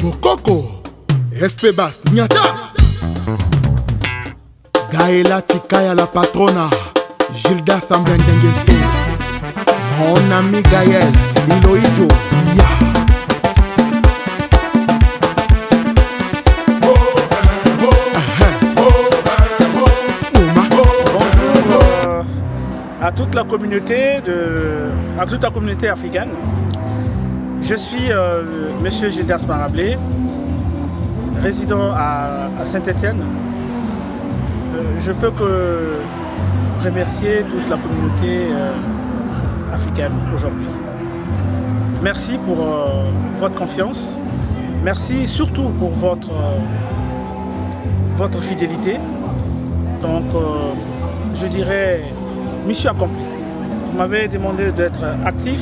Bokoko, Espebas, Nyata Gaëla Tikaya la patrona, Gilda Sambendengeso, mon ami Gaël, Miloïdjo, à toute la communauté africaine. Je suis Monsieur Gildas Marablé, résident à Saint-Étienne. Je peux que remercier toute la communauté africaine aujourd'hui. Merci pour votre confiance. Merci surtout pour votre fidélité. Donc, je dirais mission accomplie. Vous m'avez demandé d'être actif,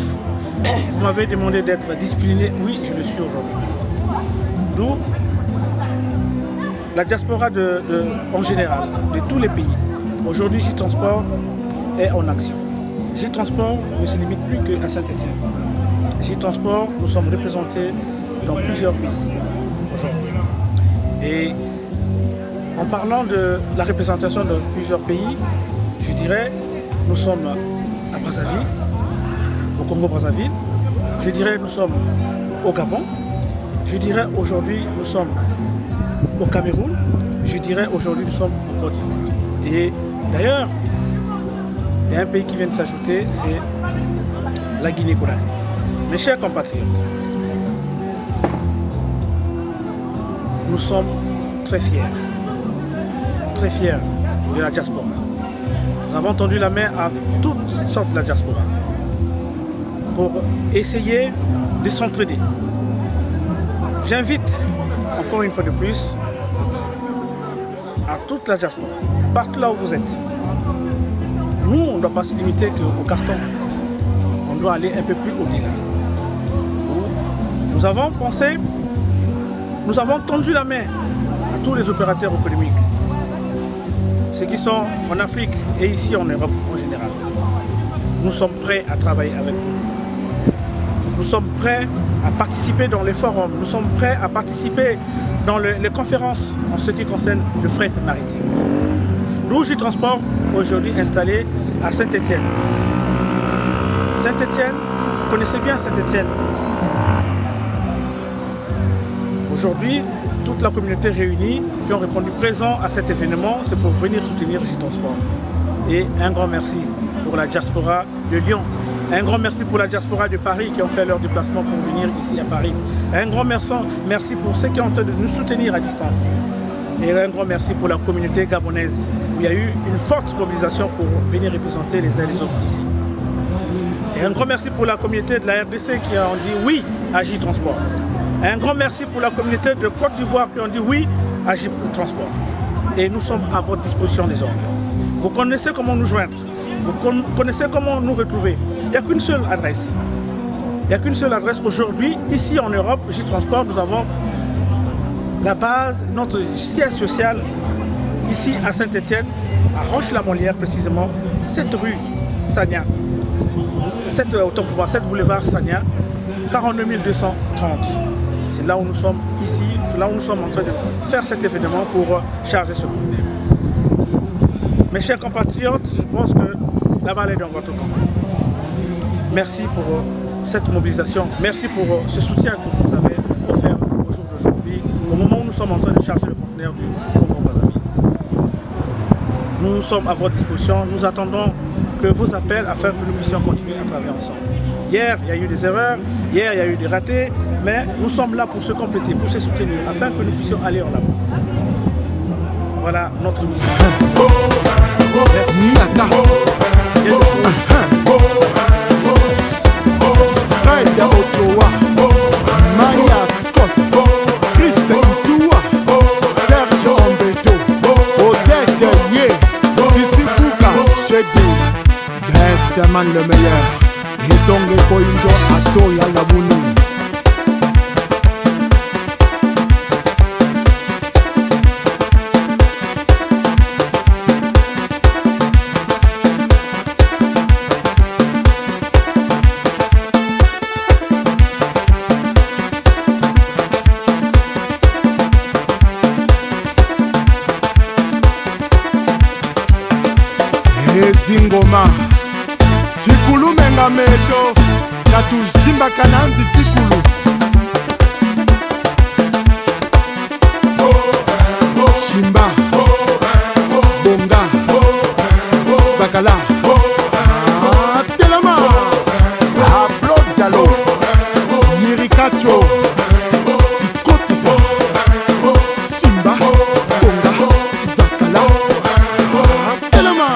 vous m'avez demandé d'être discipliné. Oui, je le suis aujourd'hui. D'où la diaspora en général, de tous les pays. Aujourd'hui, J-Transport est en action. J-Transport ne se limite plus qu'à Saint-Étienne. J-Transport, nous sommes représentés dans plusieurs pays aujourd'hui. Et en parlant de la représentation de plusieurs pays, je dirais, nous sommes à Brazzaville, au Congo-Brazzaville. Je dirais, nous sommes au Gabon. Je dirais, aujourd'hui, nous sommes au Cameroun. Je dirais, aujourd'hui, nous sommes au Côte d'Ivoire. Et d'ailleurs, il y a un pays qui vient de s'ajouter, c'est la Guinée-Conakry. Mes chers compatriotes, nous sommes très fiers de la diaspora. Nous avons tendu la main à toutes sortes de la diaspora pour essayer de s'entraider. J'invite, encore une fois de plus, à toute la diaspora, partout là où vous êtes. Nous, on ne doit pas se limiter qu'au carton. On doit aller un peu plus au-delà. Nous avons pensé, nous avons tendu la main à tous les opérateurs économiques, ceux qui sont en Afrique et ici en Europe en général. Nous sommes prêts à travailler avec vous. Nous sommes prêts à participer dans les forums. Nous sommes prêts à participer dans les conférences en ce qui concerne le fret maritime. Nous, J-Transport, aujourd'hui installé à Saint-Étienne. Saint-Étienne, vous connaissez bien Saint-Étienne. Aujourd'hui, toute la communauté réunie qui ont répondu présent à cet événement, c'est pour venir soutenir J-Transport. Et un grand merci pour la diaspora de Lyon. Un grand merci pour la diaspora de Paris qui ont fait leur déplacement pour venir ici à Paris. Un grand merci pour ceux qui ont tenté de nous soutenir à distance. Et un grand merci pour la communauté gabonaise où il y a eu une forte mobilisation pour venir représenter les uns et les autres ici. Et un grand merci pour la communauté de la RDC qui a dit oui à J-Transport. Un grand merci pour la communauté de Côte d'Ivoire qui ont dit oui à J-Transport. Et nous sommes à votre disposition désormais. Vous connaissez comment nous joindre. Vous connaissez comment nous retrouver. Il n'y a qu'une seule adresse. Il n'y a qu'une seule adresse. Aujourd'hui, ici en Europe, J-Transport, nous avons la base, notre siège social, ici à Saint-Étienne, à Roche-la-Molière précisément, 7 rue Sagna, 7 boulevard Sagna, 42 230. C'est là où nous sommes ici, c'est là où nous sommes en train de faire cet événement pour charger ce problème. Mes chers compatriotes, je pense que la balle est dans votre camp. Merci pour cette mobilisation, merci pour ce soutien que vous avez offert au jour d'aujourd'hui, au moment où nous sommes en train de charger le conteneur du Congo-Brazzaville. Nous sommes à votre disposition, nous attendons que vos appels afin que nous puissions continuer à travailler ensemble. Hier, il y a eu des erreurs, hier, il y a eu des ratés, mais nous sommes là pour se compléter, pour se soutenir, afin que nous puissions aller en avant. Voilà notre mission. Fred Ochoa, Maya Scott, Christ Itua, Serge Ombeto, Odette Ye, Sissi Kouka, Chedi, Best man le meilleur, et donc les Koinjo Atoya Labouni. Meto Katujimba Kananzi Tikulu Shimba Bonga Zakala Telema Ablo Diallo Yirikacho Tikotisa Shimba Bonga Zakala Telema.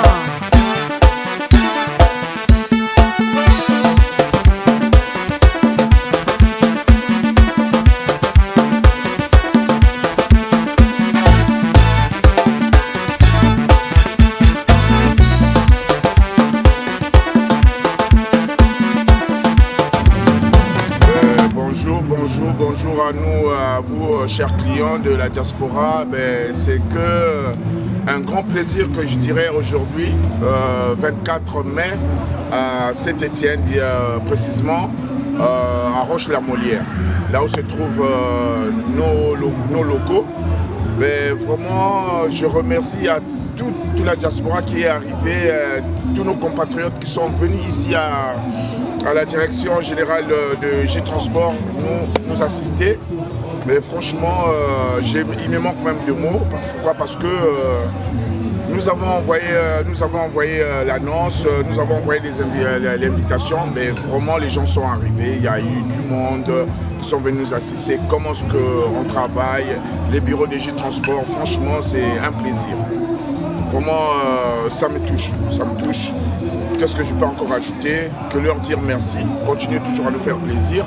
Bonjour à nous, à vous, chers clients de la diaspora. C'est un grand plaisir que je dirais aujourd'hui, 24 mai, à Saint-Étienne, précisément à Roche-la-Molière, là où se trouvent nos locaux. Vraiment, je remercie à toute la diaspora qui est arrivée, tous nos compatriotes qui sont venus ici à la direction générale de J-Transport nous assister. Mais franchement, il me manque même de mots. Pourquoi? Parce que nous avons envoyé l'annonce, nous avons envoyé l'invitation, mais vraiment les gens sont arrivés. Il y a eu du monde qui sont venus nous assister. Comment est-ce qu'on travaille, les bureaux de J-Transport, franchement c'est un plaisir. Vraiment, ça me touche. Qu'est-ce que je peux encore ajouter? Que leur dire merci, continuez toujours à nous faire plaisir.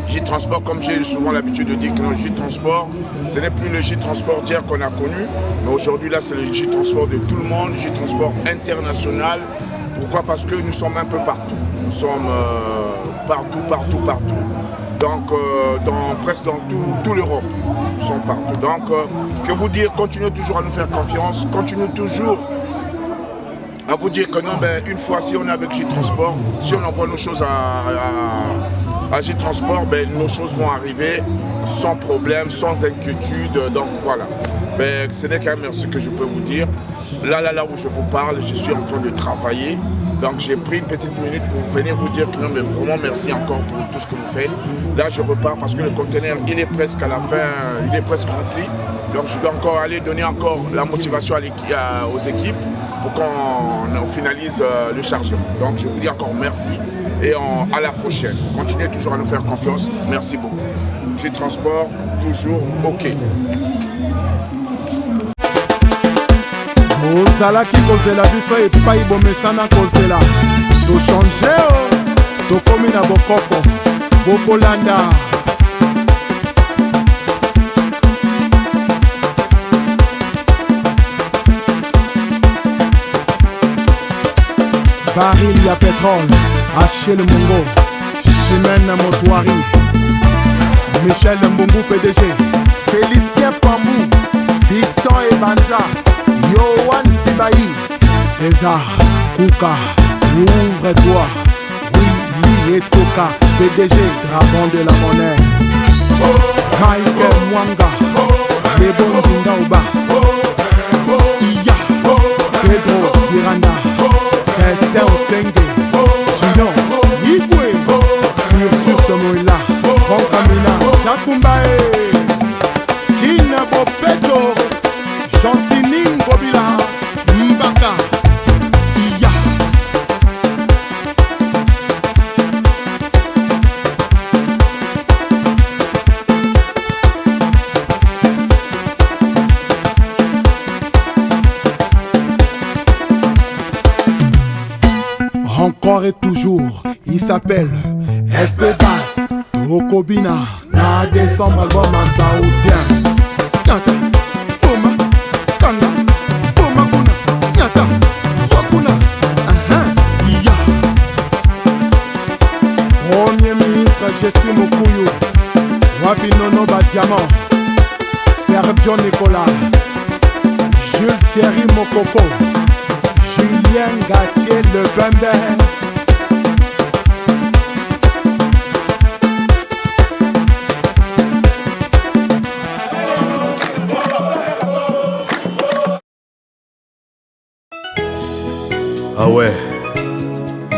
J-Transport, comme j'ai souvent l'habitude de dire que le J-Transport, ce n'est plus le J-Transport d'hier qu'on a connu, mais aujourd'hui là c'est le J-Transport de tout le monde, J-Transport international. Pourquoi? Parce que nous sommes un peu partout. Nous sommes partout. Donc presque dans toute l'Europe, nous sommes partout. Donc que vous dire, continuez toujours à nous faire confiance, continuez toujours à vous dire que non, une fois si on est avec J-Transport, si on envoie nos choses à J-Transport, nos choses vont arriver sans problème, sans inquiétude. Donc voilà. Ce n'est qu'un merci que je peux vous dire. Là où je vous parle, je suis en train de travailler. Donc j'ai pris une petite minute pour venir vous dire que non, mais vraiment merci encore pour tout ce que vous faites. Là je repars parce que le conteneur il est presque à la fin, il est presque rempli. Donc je dois encore aller donner encore la motivation aux équipes pour qu'on finalise le chargement. Donc je vous dis encore merci et à la prochaine. Continuez toujours à nous faire confiance. Merci beaucoup. J-Transport, toujours OK. ozalaki kozela biso epai bomesana kozela tochange tokomi na bokoko bokolanda baril ya pétrole Achille Mongo Chimène Motoari Michel Mbungu PDG Félicien Pambou Fiston Ebanja Yohan Sibaï César Kouka Ouvre-toi Oui et Toka PDG Dragon de la monnaie Michael Mwanga Lebon Dingaouba Iya Pedro Miranda Esther Osenge Gion Yigwe Ursus Moïla Franck Amina Jakumbae Kina Bopeto Gentini Ngobila Mbaka Iya Encore et toujours, il s'appelle Espedas Tokobina. Na décembre, album en saoudien. Nyata, Toma, Kanga, Toma Kuna, Nyata, Swakuna, Iya. Premier ministre Jessie Mokuyu, Wabinono Badiamant, Sergio Nicolas, Jules Thierry Mokoko, Julien Gatier Le Bembe. Ah ouais,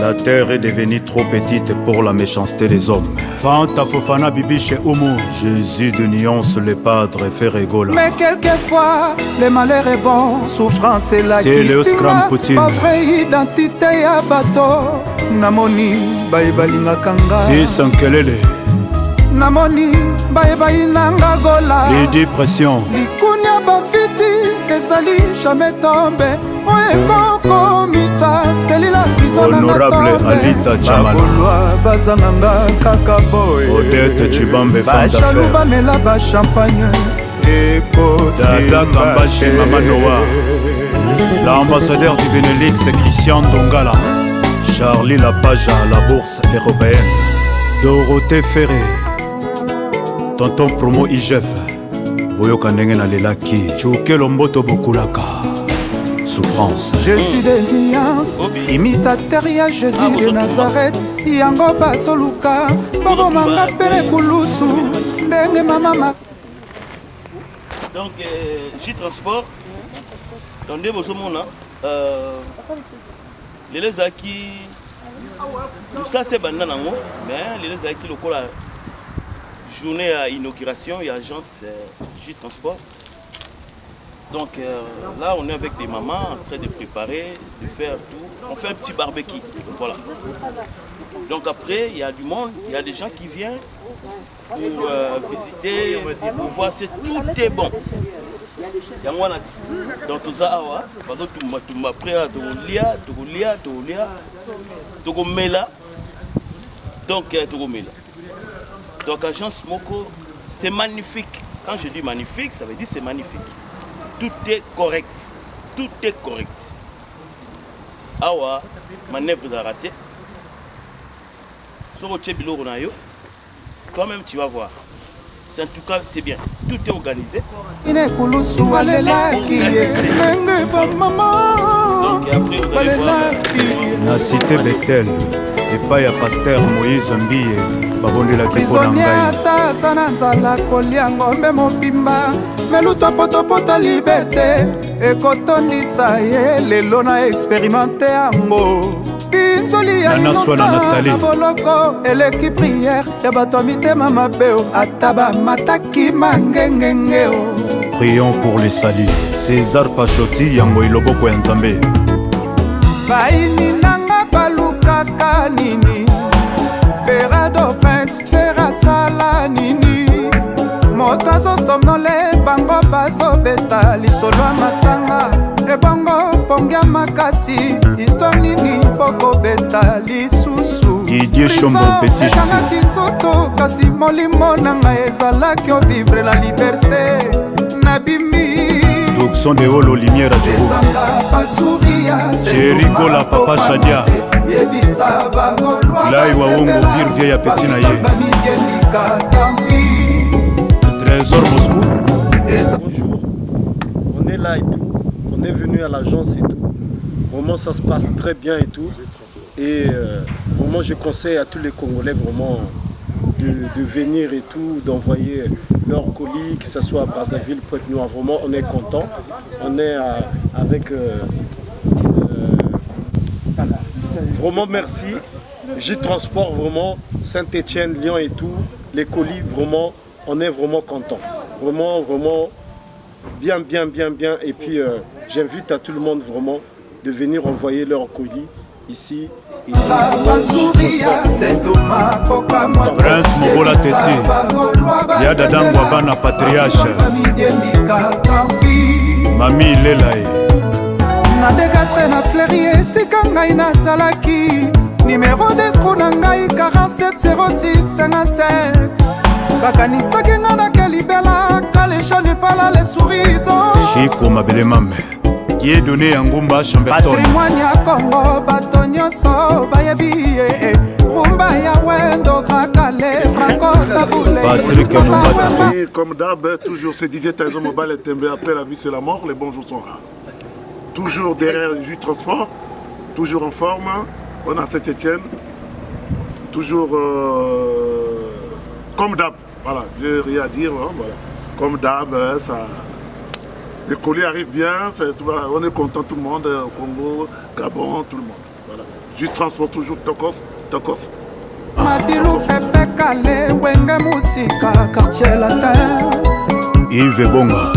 la terre est devenue trop petite pour la méchanceté des hommes. Fanta Fofana Bibi chez Oumu. Jésus de nuance, le padre fait rigola. Mais quelquefois, le malheur est bon. Souffrance est la kisinga. Pas vraie identité à bateau. Namoni, baïbalinga kanga. Isankelele. Namoni, baïbalinga gola. Et dépression. Likunya bafiti, ezali jamais tombé. Oekokomisa selila prison na Honorable Alita Chamala. Bazanganga kaka boy. Odette Chibambe Fanta Fer. Bachalou bamela ba champagne. Dada Kambashi Mama Noah. L'ambassadeur du Benelux Christian Dongala. Charlie Lapaja à la bourse européenne. Dorothée Ferré. Tonton Promo IGF. Boyoka ndenge na lelaki. Chouke Lomboto Bokulaka. Souffrance. Jésus de nuance, imitateur ya Jésus de Nazareth. Yango basoluka, babo manga pele kulusu, ndenge mama. Donc, J-Transport, attendez vos hommes, les Zaki, tout ça c'est banana, mais les Zaki, le la journée à inauguration, il y a agence J-Transport. Donc là, on est avec des mamans en train de préparer, de faire tout. On fait un petit barbecue, voilà. Donc après, il y a du monde, il y a des gens qui viennent pour visiter, pour voir si tout est bon. Il y a moi là. Donc tout ça, tout m'a pris à Togolia. Donc agence Moko, c'est magnifique. Quand je dis magnifique, ça veut dire c'est magnifique. Tout est correct. Tout est correct. Awa, manœuvre de raté. Toi-même, tu vas voir. En tout cas, c'est bien. Tout est organisé. Donc, et après, vous allez voir. La cité Bethel. Et pas y a pasteur Moïse Mbie. Prisonnier ata na nzala kolia ngombe mobimba meluto potopota liberté ekotondisa ye lelo na expérimenté yango binzoli ya inosa na boloko eleki prière ya bato ya mitema mabeo ata bamataki mangengengeo. Prions pour les salis. César Pachoti yango iloboko ya Nzambe. Baini nanga balukaka nini Ferrado Prince Ferrasala nini moto azosomnole bango bazobeta lisolo ya matanga ebongo pongia makasi histoire nini bokobeta lisusu ekangaki nzoto kasi molimo na ngai ezalaki ovivre la liberté nabimi Son de holo lumière à Jericho la papa Shadia. Là il va on dire vieille petit naïe. Trésor Moscou. Bonjour. On est là et tout. On est venu à l'agence et tout. Vraiment ça se passe très bien et tout. Et vraiment je conseille à tous les Congolais vraiment de venir et tout, d'envoyer leurs colis, que ce soit à Brazzaville, Pointe-Noire. Vraiment, on est content. On est avec... vraiment, merci. J-Transport, vraiment, Saint-Etienne, Lyon et tout. Les colis, vraiment, on est vraiment content. Vraiment, vraiment, bien. Et puis, j'invite à tout le monde, vraiment, de venir envoyer leurs colis ici. Prince Mogola Teti Yada Dangwa Bana Patriarche Mami Lelae na décatre na fleuri esika ngai nazalaki numéro de trou na ngai 470655 bakanisaki nga na kelibela kaleshani pala le sourido Chico Mabele Mambe qui est donné en Ngumba Chamberton. Patrimoine ya Congo bato nyonso bayebi ye rumba ya wendo krakale franco taboule. Et comme d'hab, toujours c'est DJ Tyson Mobile et Tembe. Après la vie c'est la mort, les bons jours sont rares. Toujours derrière J-Transport, toujours en forme. On a Saint-Etienne, toujours comme d'hab. Voilà, j'ai rien à dire. Hein, voilà. Comme d'hab, ça. Les colis arrivent bien, on est content tout le monde, au Congo, Gabon, tout le monde. Voilà. Juste transport toujours Tokos. Madilu Pepe Kale, Wenge Musika, quartier latin. Yves Bonga.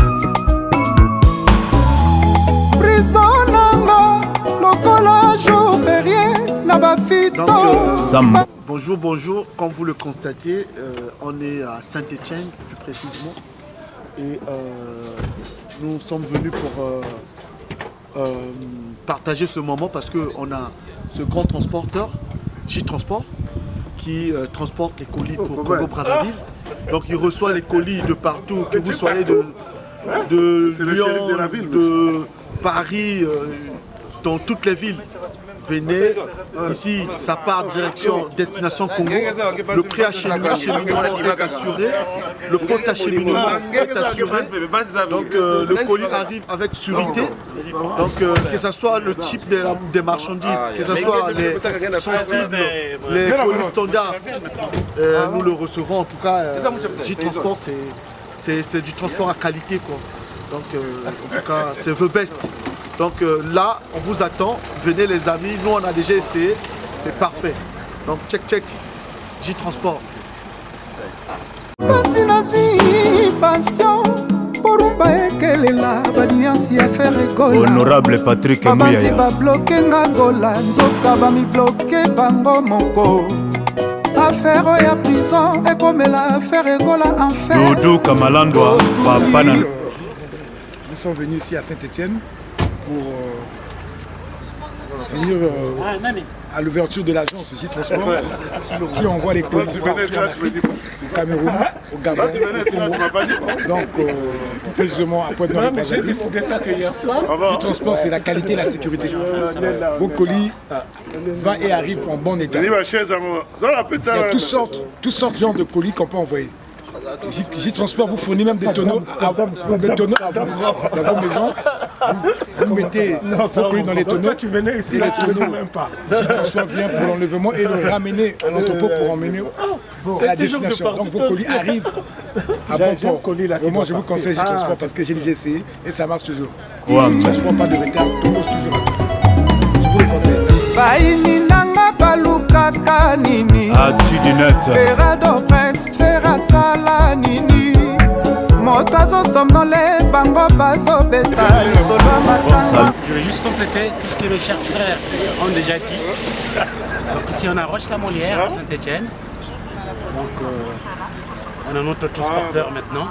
Prisonanga, lokola jour férié, Nabafito. Bonjour. Comme vous le constatez, on est à Saint-Étienne, plus précisément. Et nous sommes venus pour partager ce moment parce qu'on a ce grand transporteur, J-Transport, qui transporte les colis pour Congo-Brazzaville. Donc il reçoit les colis de partout, que vous soyez de Lyon, de Paris, dans toutes les villes. Venez, ici ça part direction destination Congo, le prix acheminement est assuré, le poste acheminement est assuré, donc le colis arrive avec sûreté, donc que ce soit le type des marchandises, que ce soit les sensibles, les colis standards, nous le recevons en tout cas, J-Transport c'est du transport à qualité quoi, donc en tout cas c'est the best. Donc là, on vous attend, venez les amis, nous on a déjà essayé, c'est parfait. Donc check, J-Transport. Honorable Patrick Mouyaya. Affaire ya prison, ekomela affaire egola enfer. Doudou Kamalandwa, Papa. Nous sommes venus ici à Saint-Étienne pour venir à l'ouverture de l'agence J-Transport qui envoie les colis partout en Afrique, au Cameroun, au Gabon, au Congo. Donc, précisément à Pointe-Noire. J'ai décidé ça que hier soir. J-Transport, c'est la qualité et la sécurité. Vos colis vont et arrivent en bon état. Il y a toutes sortes de genres de colis qu'on peut envoyer. J-Transport vous fournit même des tonneaux dans vos maisons. Vous mettez vos colis dans les tonneaux. Tu venais ici, les tonneaux. J-Transport vient pour l'enlèvement et le ramener à l'entrepôt pour emmener à la destination. Donc vos colis arrivent à bon port. Vraiment, je vous conseille J-Transport parce que j'ai déjà essayé et ça marche toujours. J-Transport, pas de retard, tout pose toujours. Je vous le conseille. Balukaka nini Ferrado Press Ferrasala nini Moto azosomnole bango bazobeta lisolo matanga. Je vais juste compléter tout ce que mes chers frères ont déjà dit. Donc ici on a Roche-la-Molière à Saint-Étienne. Donc on a notre transporteur maintenant,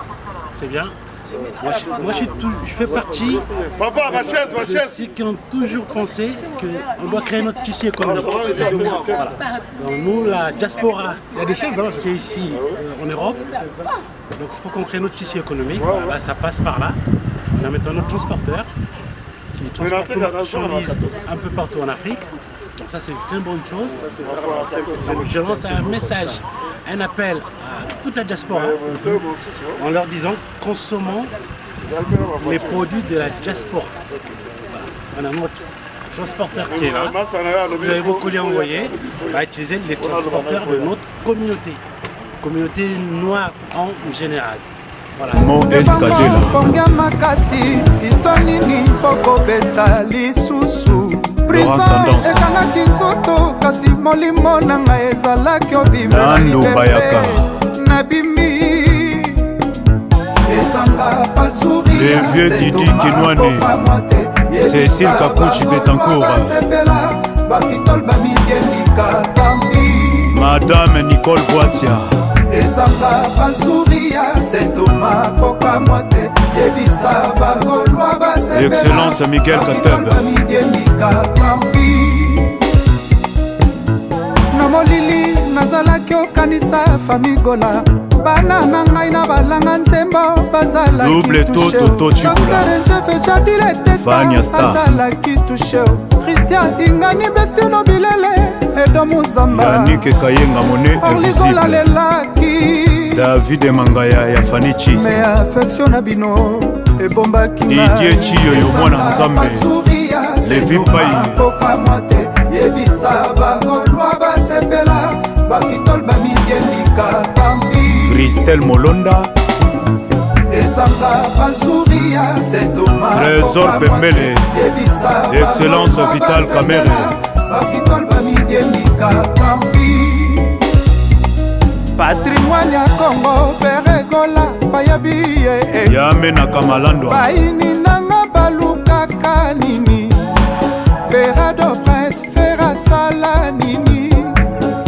c'est bien. Moi je fais partie de ceux qui ont toujours pensé qu'on doit créer notre tissu économique. Voilà. Donc nous, la diaspora qui est ici en Europe, donc il faut qu'on crée notre tissu économique. Voilà, ça passe par là. On a maintenant notre transporteur qui transporte nos marchandises un peu partout en Afrique. Donc ça c'est une très bonne chose. Donc, je lance un message, un appel à toute la diaspora en leur disant consommons les produits de la diaspora. Voilà. On a notre transporteur qui est là. Si vous avez vos colis envoyés, on va utiliser les transporteurs de notre communauté noire en général. Voilà. Pongia makasi, histoire nini poko beta lisusu. Prison ekangaki nzoto kasi molimo nanga ezalaki ovivre na liberté. Nabimi ezanga palsouria. Les vieux Didi Kinouane, Cécile Kakunchi Betancourt, Madame Nicole Boitia. Ezanga palsouria, c'est Thomas Kokamwate. Yebisa bagolwa basepela. Excellence Miguel Kateb. Namolili nazalaki okanisa famigola. Bana na ngai na balanga nzembo bazalaki touché. Docteur Jeff Jadile Teta azalaki touché. Christian Ingani Bestino Bilele Edo Muzamba. Yannick Kayenga Moné Orligola lelaki. David Mangaya ya Fanichis. Me affection na bino ebomba kinga. Didier Chiyo yomona Nzambe. Levi Pai. Kokamwate yebisa bagolwa basepela. Bakitol bamiyemika tambi. Christelle Molonda. Trésor Pembele. Excellence Vital Kamere. bakitol bamidiemika kampi patrimoine ya Congo feregola bayabiye yamenaka malando baini nanga balukaka nini Ferado Prince Ferasala nini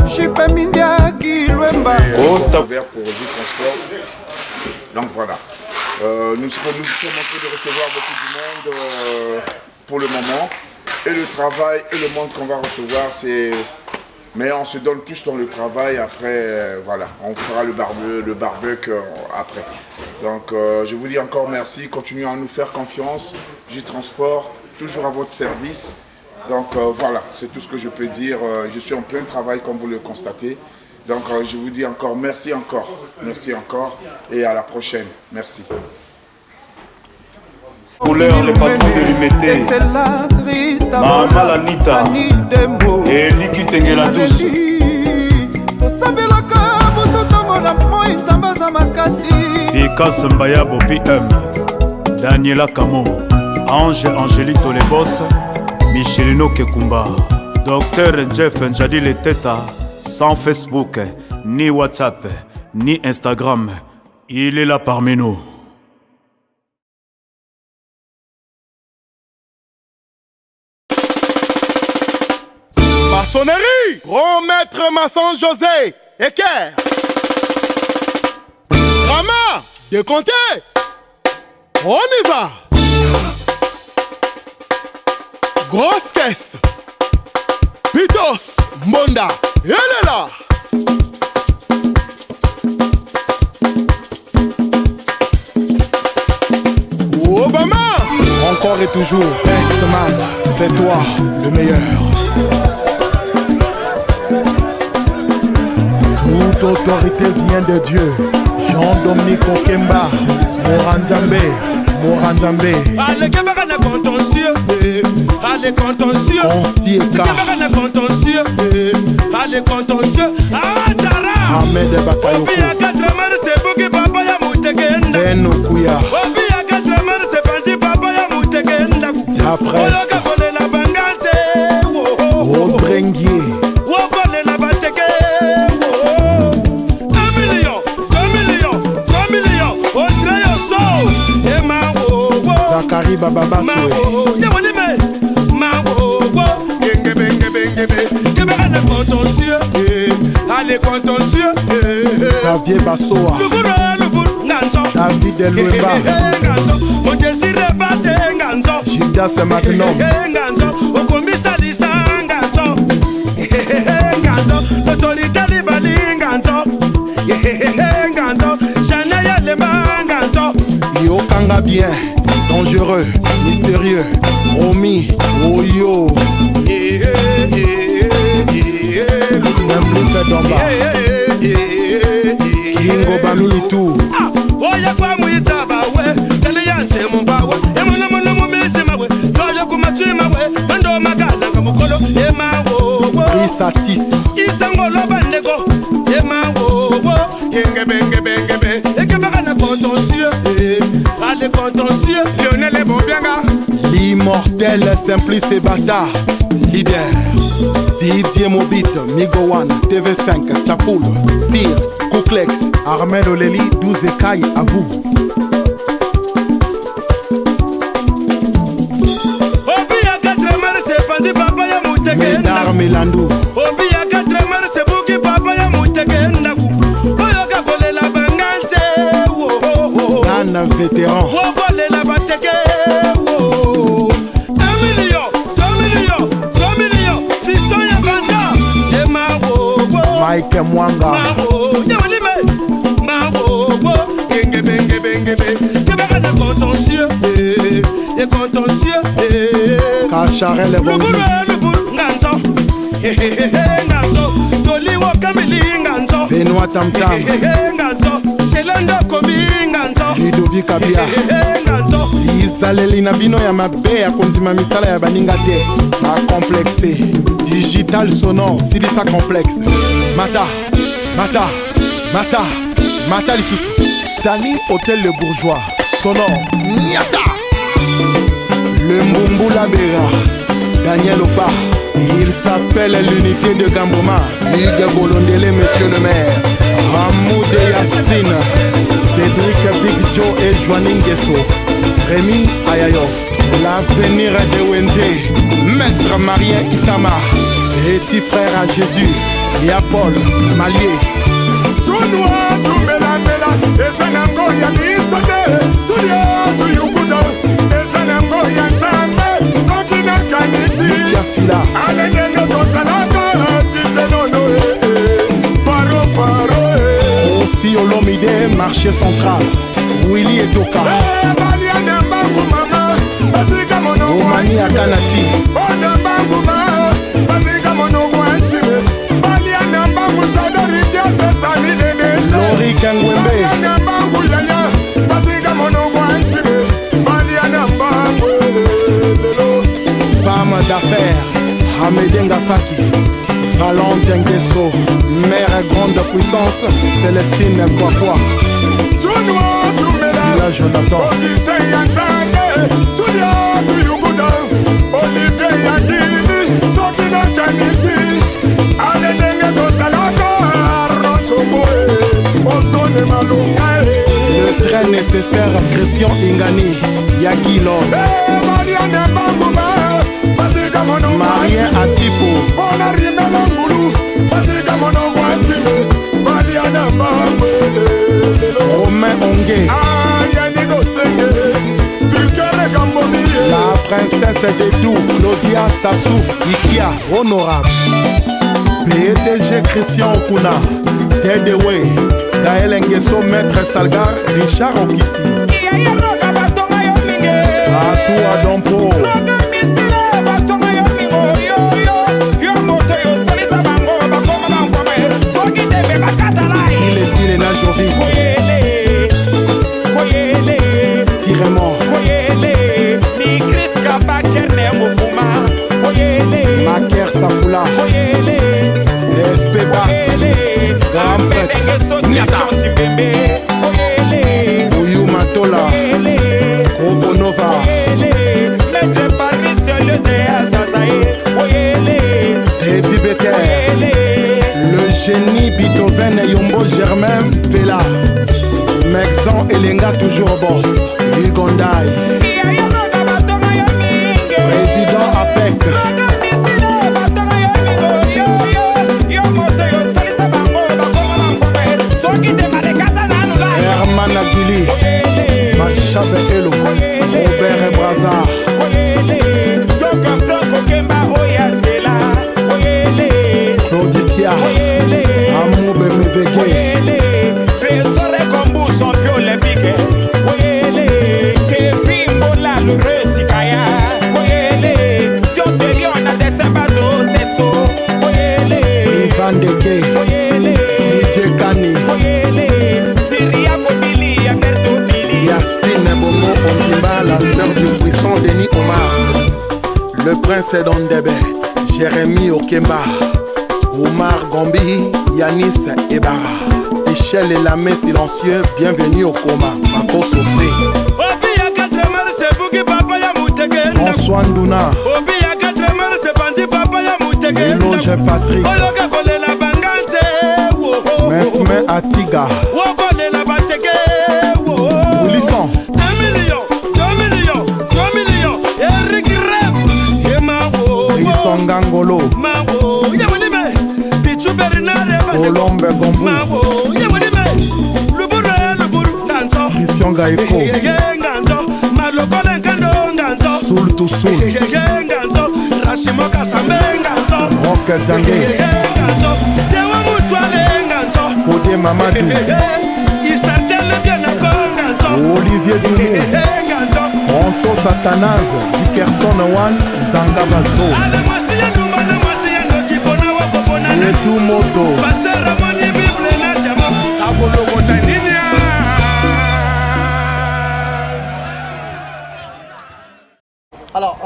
Chipe Mindia Kilwemba ouvert pour du transport. Donc voilà. Nous sommes en train de recevoir beaucoup du monde pour le moment. Et le travail et le monde qu'on va recevoir, c'est... Mais on se donne plus dans le travail, après, voilà, on fera le barbecue après. Donc je vous dis encore merci, continuez à nous faire confiance. J-Transport, toujours à votre service. Donc voilà, c'est tout ce que je peux dire. Je suis en plein travail comme vous le constatez. Donc je vous dis encore merci encore et à la prochaine. Merci. Couleur, le patron de l'Humété, Mama Lanita, et Liki Tengela Douce. Picasso Mbayabo PM, Daniela Camo, Ange Angelito Les Boss, Michelino Kekumba, Docteur Jeff Njadi Les Teta, sans Facebook, ni WhatsApp, ni Instagram, il est là parmi nous. Maçonnerie, grand maître maçon José Eker. Drama, décompté, on y va. Grosse caisse, Pitos, Monda, elle est là. Obama, encore et toujours, Bestman, c'est toi le meilleur. Toute autorité vient de Dieu. Jean-Dominique Okemba, Moranzambe. Allez, Kébara na contentieux. Allez, contentieux. Kébara na contentieux. Allez, contentieux. Ah, Tara. Ahmed Bakayoko. Obi à 4 mars, c'est Bouki Papa ya Moutekenda. Benoukuya. Obi à 4 mars, c'est Panti Papa ya Moutekenda. Après. Oloka Kole la Bangante. Rodrenguier. Wokole la Bateke. Zakari Baba Allez contentieux Xavier Bassoa David Elouemba Mon désir est batté Gilda c'est maintenant l'autorité libali Yokanga bien, dangereux, mystérieux, Romy, Oyo Simplice Domba Kingo Bamitou Oya kwa muita bawe Kale yante mbawe Emana mwana mumisi mawe Loyo kumatui mawe Mando magala kamukolo Ema wo Risatis Isangolo bandego Ema wo Ngebe Ekebaka na contentieux Allez contentieux Lionel Bobianga L'immortel Simplice Bata Leader Didier Mobit Migo One TV5 Chapoul Sir Kouklex Armel Oleli 12 écailles à vous. Médard Mélandou Dan vétéran Mike Mwanga Kacharel Bongi Benoît Tamtam Ludovic Abia Izaleli na bino ya mabe ya kondima misala ya baninga te complexe digital sonore silisa complexe Mata lisusu Stani Hôtel Le Bourgeois sonore Niata Le Mbumbu Labera Daniel Opa Il s'appelle l'unité de Gamboma. Hugues Bolondele, monsieur le maire. Hamoud Yassine, Cédric Big Joe et Joanine Guesso. Rémi Ayayos. L'avenir de Wende. Maître Marien Itama. Petit frère à Jésus. Et à Paul Malier. Fila. Kofi Olomide, marché central. Willy et Doka. Romani à Kanati. Lori Kangwembe. Femme d'affaires, Hamedenga Saki, Valentin Guesso, mère grande puissance, Célestine Kwakwa. Là, Jonathan. Le train nécessaire, Christian Ingani, Yagilo. Marien Atipo. Romain Ongué. La princesse des Doux, Claudia Sassou, Ikia, honorable. PDG Christian Okuna, Tedewe, Gaël Nguesso, Maître Salgar, Richard Okissi. Atou Adompo. Sile na Jovis. Tirement. Maker Safoula. SP Bass. Grand prêtre. Ouyou Matola. Obonova. Eddie Becker. Le génie Beethoven et Yombo Germain Pella. Mexan Elenga toujours boss. Igondai. Président APEC. Herman Agili. Machabe Elo. Robert Braza. Claudicia. Amour Bemeveke. Champion olympique. Stéphine Bola, le retikaya. Si on se lit, on a des sabatos, c'est tout. Ivan Deke. DJ Kani. Syria Kobili, Alberto Billy. Yacine Bomo Ondimba, la sœur du puissant Denis Omar. Le prince Dondebe. Jérémy Okemba. Omar Gombi. Yanis Ebara. Michel et la main silencieux, bienvenue au coma. Mako Sofé. François Ndouna. Éloge Patrick. Mesme Atiga. Oulisson. 1 million, 2 millions, 3 millions. Eric Rev. Risson Gangolo. Colombe Gombu. Christian Gaeko. Soul to Soul. Rock Djangé. Kodé Mamadou. Olivier Doumou. Anto Satanaz. Dickerson One. Zanga Bazo. Edu Moto. Alors,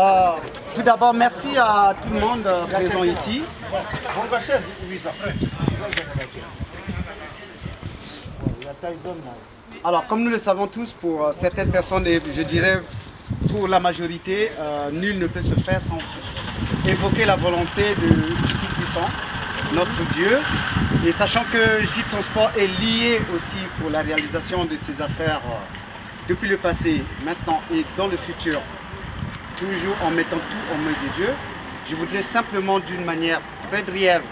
tout d'abord, merci à tout le monde présent ici. Alors, comme nous le savons tous, pour certaines personnes, et je dirais pour la majorité, nul ne peut se faire sans évoquer la volonté du Tout-Puissant, notre Dieu, et sachant que J-Transport est lié aussi pour la réalisation de ses affaires depuis le passé, maintenant et dans le futur, toujours en mettant tout en main de Dieu, je voudrais simplement d'une manière très brève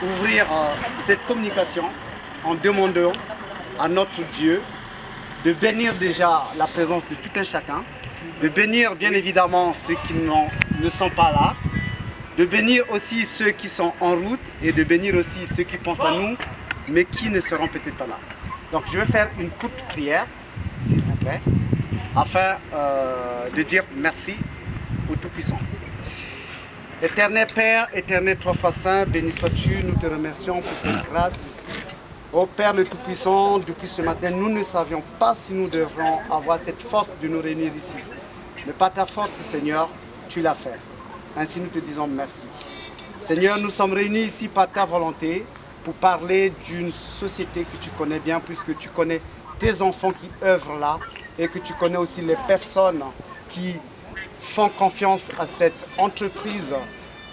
ouvrir cette communication en demandant à notre Dieu de bénir déjà la présence de tout un chacun, de bénir bien évidemment ceux qui ne sont pas là, de bénir aussi ceux qui sont en route et de bénir aussi ceux qui pensent à nous mais qui ne seront peut-être pas là. Donc je vais faire une courte prière, s'il vous plaît, afin de dire merci au Tout-Puissant. Éternel Père, éternel trois fois saint, béni sois-tu, nous te remercions pour cette grâce. Ô Père le Tout-Puissant, depuis ce matin, nous ne savions pas si nous devrons avoir cette force de nous réunir ici. Mais par ta force, Seigneur, tu l'as fait. Ainsi nous te disons merci. Seigneur, nous sommes réunis ici par ta volonté pour parler d'une société que tu connais bien, puisque tu connais tes enfants qui œuvrent là et que tu connais aussi les personnes qui font confiance à cette entreprise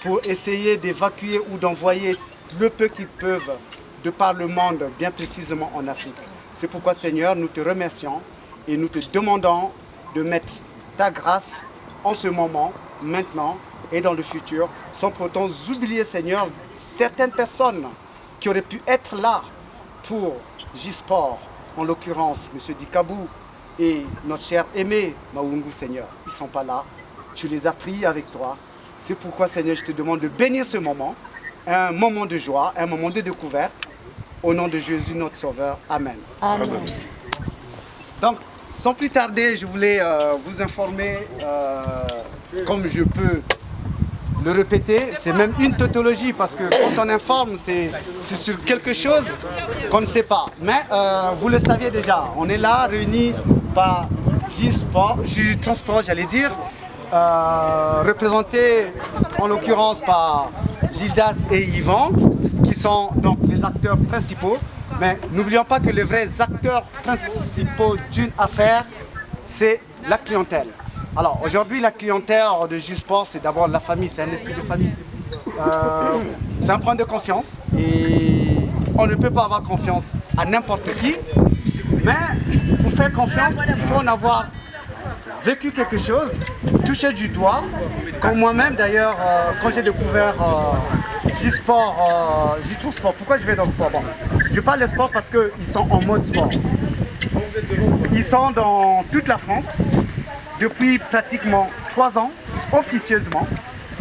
pour essayer d'évacuer ou d'envoyer le peu qu'ils peuvent de par le monde, bien précisément en Afrique. C'est pourquoi, Seigneur, nous te remercions et nous te demandons de mettre ta grâce en ce moment, maintenant et dans le futur, sans pourtant oublier, Seigneur, certaines personnes qui auraient pu être là pour J-Sport, en l'occurrence M. Dikabou et notre cher aimé Mawungu, Seigneur. Ils ne sont pas là, tu les as pris avec toi. C'est pourquoi, Seigneur, je te demande de bénir ce moment, un moment de joie, un moment de découverte, au nom de Jésus, notre Sauveur. Amen. Amen. Donc, sans plus tarder, je voulais vous informer, comme je peux le répéter, c'est même une tautologie, parce que quand on informe, c'est sur quelque chose qu'on ne sait pas. Mais vous le saviez déjà, on est là, réunis par J-Transport, j'allais dire, représenté en l'occurrence par Gildas et Yvan, qui sont donc les acteurs principaux. Mais n'oublions pas que les vrais acteurs principaux d'une affaire, c'est la clientèle. Alors aujourd'hui, la clientèle de J-Sport, c'est d'abord la famille, c'est un esprit de famille. C'est un point de confiance et on ne peut pas avoir confiance à n'importe qui. Mais pour faire confiance, il faut en avoir vécu quelque chose, touché du doigt. Comme moi-même d'ailleurs, quand j'ai découvert J-Sport, J-Sport, pourquoi je vais dans le sport? Bon, je parle de sport parce qu'ils sont en mode sport. Ils sont dans toute la France depuis pratiquement 3 ans, officieusement.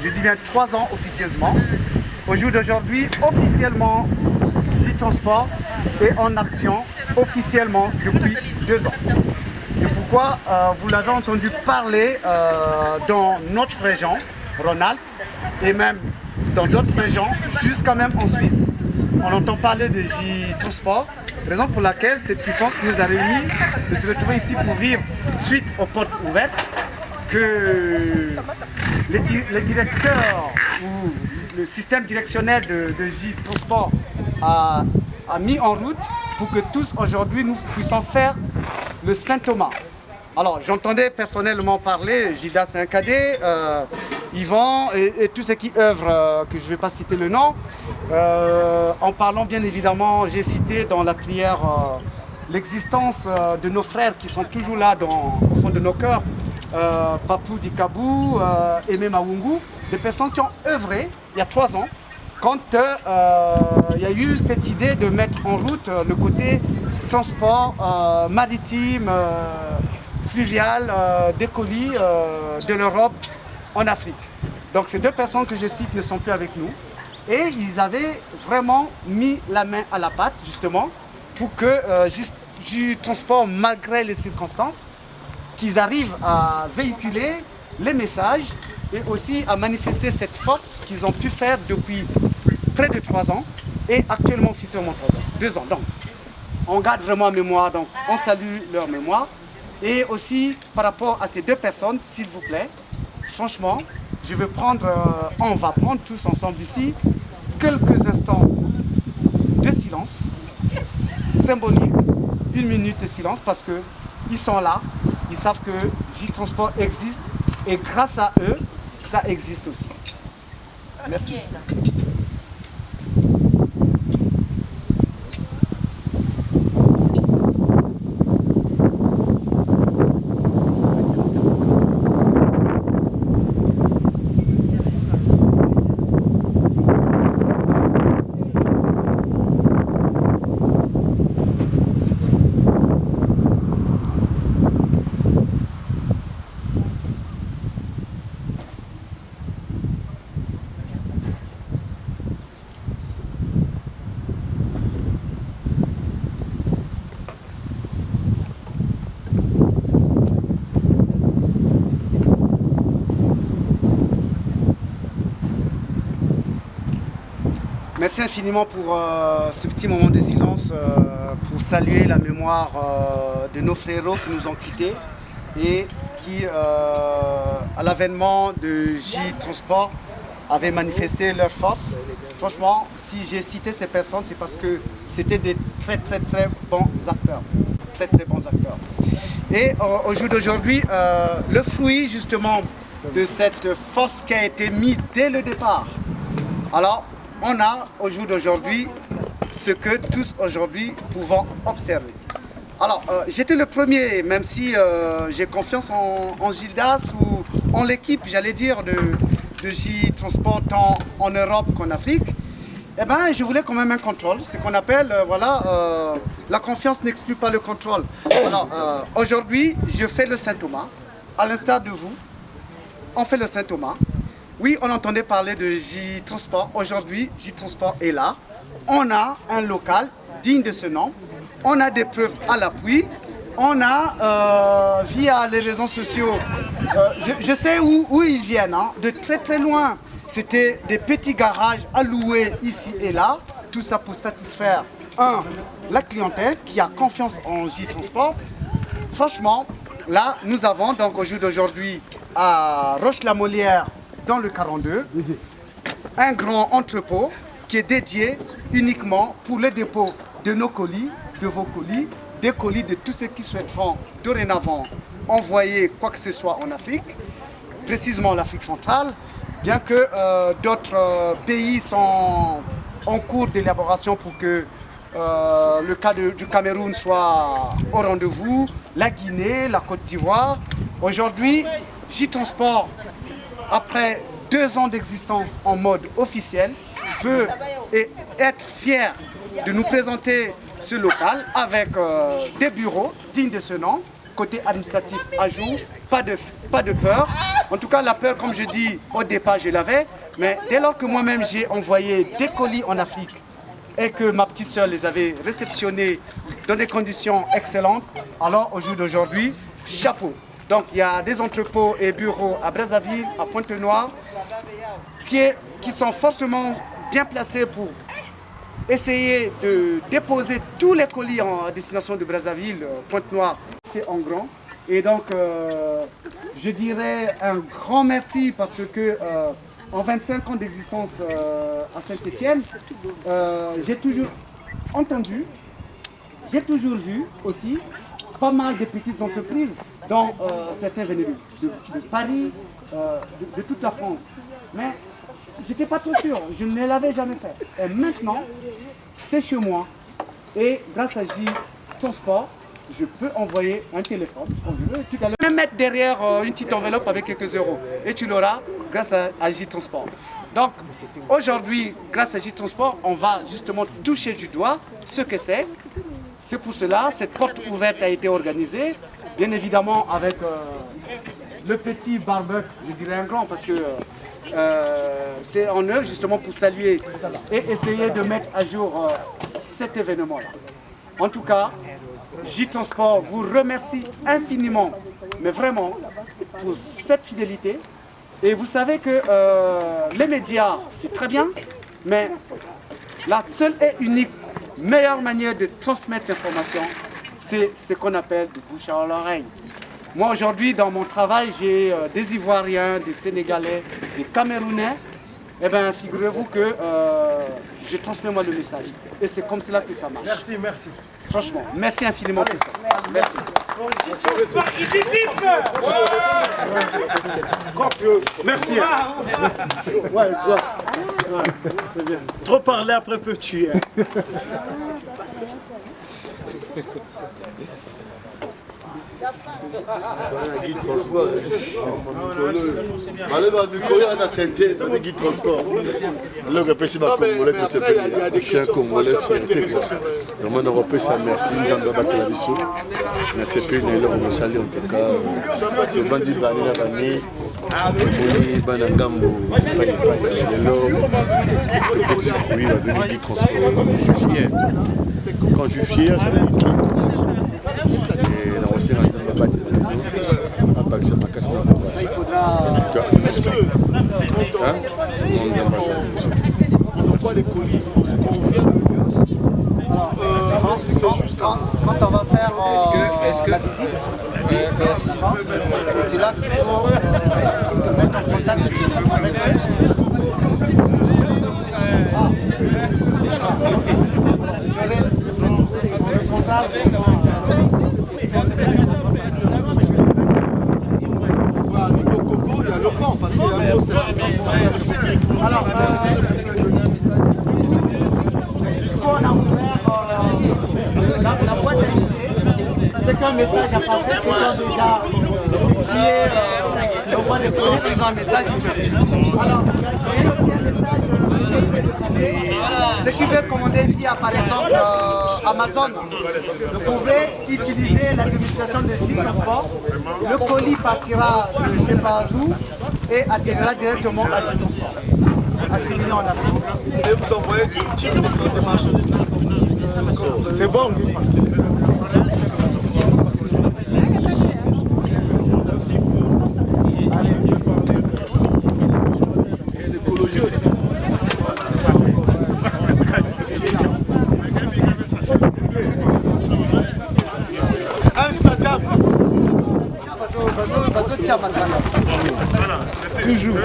Je dis bien 3 ans officieusement. Au jour d'aujourd'hui, officiellement, J-Transport est en action officiellement depuis 2 ans. C'est pourquoi vous l'avez entendu parler dans notre région, Rhône-Alpes, et même dans d'autres régions, jusqu'à même en Suisse. On entend parler de J-Transport, raison pour laquelle cette puissance nous a réunis de se retrouver ici pour vivre, suite aux portes ouvertes, que les directeurs ou le système directionnel de J-Transport a mis en route pour que tous aujourd'hui nous puissions faire le Saint-Thomas. Alors j'entendais personnellement parler, Gildas c'est un cadet, Yvan et tous ceux qui œuvrent, que je ne vais pas citer le nom. En parlant bien évidemment, j'ai cité dans la prière l'existence de nos frères qui sont toujours là au fond de nos cœurs, Papou Dikabou, Aimé Mawungu, des personnes qui ont œuvré il y a 3 ans, quand il y a eu cette idée de mettre en route le côté transport maritime, fluvial, des colis de l'Europe en Afrique. Donc ces 2 personnes que je cite ne sont plus avec nous. Et ils avaient vraiment mis la main à la pâte, justement, pour que J-Transport, malgré les circonstances, qu'ils arrivent à véhiculer les messages et aussi à manifester cette force qu'ils ont pu faire depuis près de 3 ans et actuellement officiellement 3 ans, 2 ans. Donc, on garde vraiment en mémoire, donc on salue leur mémoire. Et aussi, par rapport à ces 2 personnes, s'il vous plaît, franchement, on va prendre tous ensemble ici quelques instants de silence, symbolique, 1 minute de silence, parce qu'ils sont là, ils savent que J-Transport existe et grâce à eux, ça existe aussi. Merci. Merci infiniment pour ce petit moment de silence, pour saluer la mémoire de nos frérots qui nous ont quittés et qui, à l'avènement de J-Transport, avaient manifesté leur force. Franchement, si j'ai cité ces personnes, c'est parce que c'était des très bons acteurs. Très bons acteurs. Et au jour d'aujourd'hui, le fruit justement de cette force qui a été mise dès le départ. Alors, on a au jour d'aujourd'hui ce que tous aujourd'hui pouvons observer. Alors, j'étais le premier, même si j'ai confiance en Gildas ou en l'équipe, j'allais dire, de J-Transport tant en Europe qu'en Afrique. Eh bien, je voulais quand même un contrôle, ce qu'on appelle, la confiance n'exclut pas le contrôle. Alors, aujourd'hui, je fais le Saint-Thomas, à l'instar de vous, on fait le Saint-Thomas. Oui, on entendait parler de J-Transport. Aujourd'hui, J-Transport est là. On a un local digne de ce nom. On a des preuves à l'appui. On a, via les réseaux sociaux, je sais où ils viennent, hein, de très loin. C'était des petits garages alloués ici et là. Tout ça pour satisfaire, la clientèle qui a confiance en J-Transport. Franchement, là, nous avons donc au jour d'aujourd'hui à Roche-la-Molière, dans le 42, un grand entrepôt qui est dédié uniquement pour le dépôt de nos colis, de vos colis, des colis de tous ceux qui souhaiteront dorénavant envoyer quoi que ce soit en Afrique, précisément l'Afrique centrale, bien que d'autres pays sont en cours d'élaboration pour que le cas du Cameroun soit au rendez-vous, la Guinée, la Côte d'Ivoire. Aujourd'hui, J-Transport, après 2 ans d'existence en mode officiel, peut être fier de nous présenter ce local avec des bureaux dignes de ce nom, côté administratif à jour, pas de peur. En tout cas, la peur, comme je dis, au départ, je l'avais, mais dès lors que moi-même j'ai envoyé des colis en Afrique et que ma petite sœur les avait réceptionnés dans des conditions excellentes, alors au jour d'aujourd'hui, chapeau. Donc il y a des entrepôts et bureaux à Brazzaville, à Pointe-Noire, qui sont forcément bien placés pour essayer de déposer tous les colis en destination de Brazzaville, Pointe-Noire, c'est en grand. Et donc je dirais un grand merci parce que en 25 ans d'existence à Saint-Étienne, j'ai toujours entendu, j'ai toujours vu aussi pas mal de petites entreprises dont certains venaient de Paris, de toute la France. Mais je n'étais pas trop sûr, je ne l'avais jamais fait. Et maintenant, c'est chez moi. Et grâce à J-Transport, je peux envoyer un téléphone, tu vas le mettre derrière une petite enveloppe avec quelques euros. Et tu l'auras grâce à J-Transport. Donc aujourd'hui, grâce à J-Transport, on va justement toucher du doigt ce que c'est. C'est pour cela, cette porte ouverte a été organisée, bien évidemment avec le petit barbecue, je dirais un grand, parce que c'est en œuvre justement pour saluer et essayer de mettre à jour cet événement-là. En tout cas, J-Transport vous remercie infiniment, mais vraiment, pour cette fidélité. Et vous savez que les médias, c'est très bien, mais la seule et unique meilleure manière de transmettre l'information, c'est ce qu'on appelle du bouche à l'oreille. Moi aujourd'hui, dans mon travail, j'ai des Ivoiriens, des Sénégalais, des Camerounais Eh bien, figurez-vous que je transmets moi le message. Et c'est comme cela que ça marche. Merci, merci. Franchement, merci infiniment pour ça. Merci. Merci. Ouais, c'est bien. Trop parler après peut tuer. guide transport. Allez, on a santé, on a guide transport. Le représentant congolais de ce pays, je suis un Congolais fierté. Vraiment, on repère ça, merci, nous avons battu la vie. Mais c'est plus une heure, on salue en tout cas. Le bandit Bani Nabani, le Banangambo, le petit fruit, le guide transport. Je suis fier. Quand je suis fier, quand on va faire la visite, c'est là qu'il faut se mettre en contact avec alors, il faut en ouvert la boîte à idées. C'est qu'un message à passer, c'est qu'on déjà ils ont un message. Alors, il y a aussi un message de passer. Ceux qui veulent commander via, par exemple, Amazon, vous pouvez utiliser l'administration de J Transport. Le colis partira de je ne sais pas où et atterrira directement à J Transport. Acheminé en Afrique. Et vous envoyez du type de marchandises. C'est bon. Toujours. Il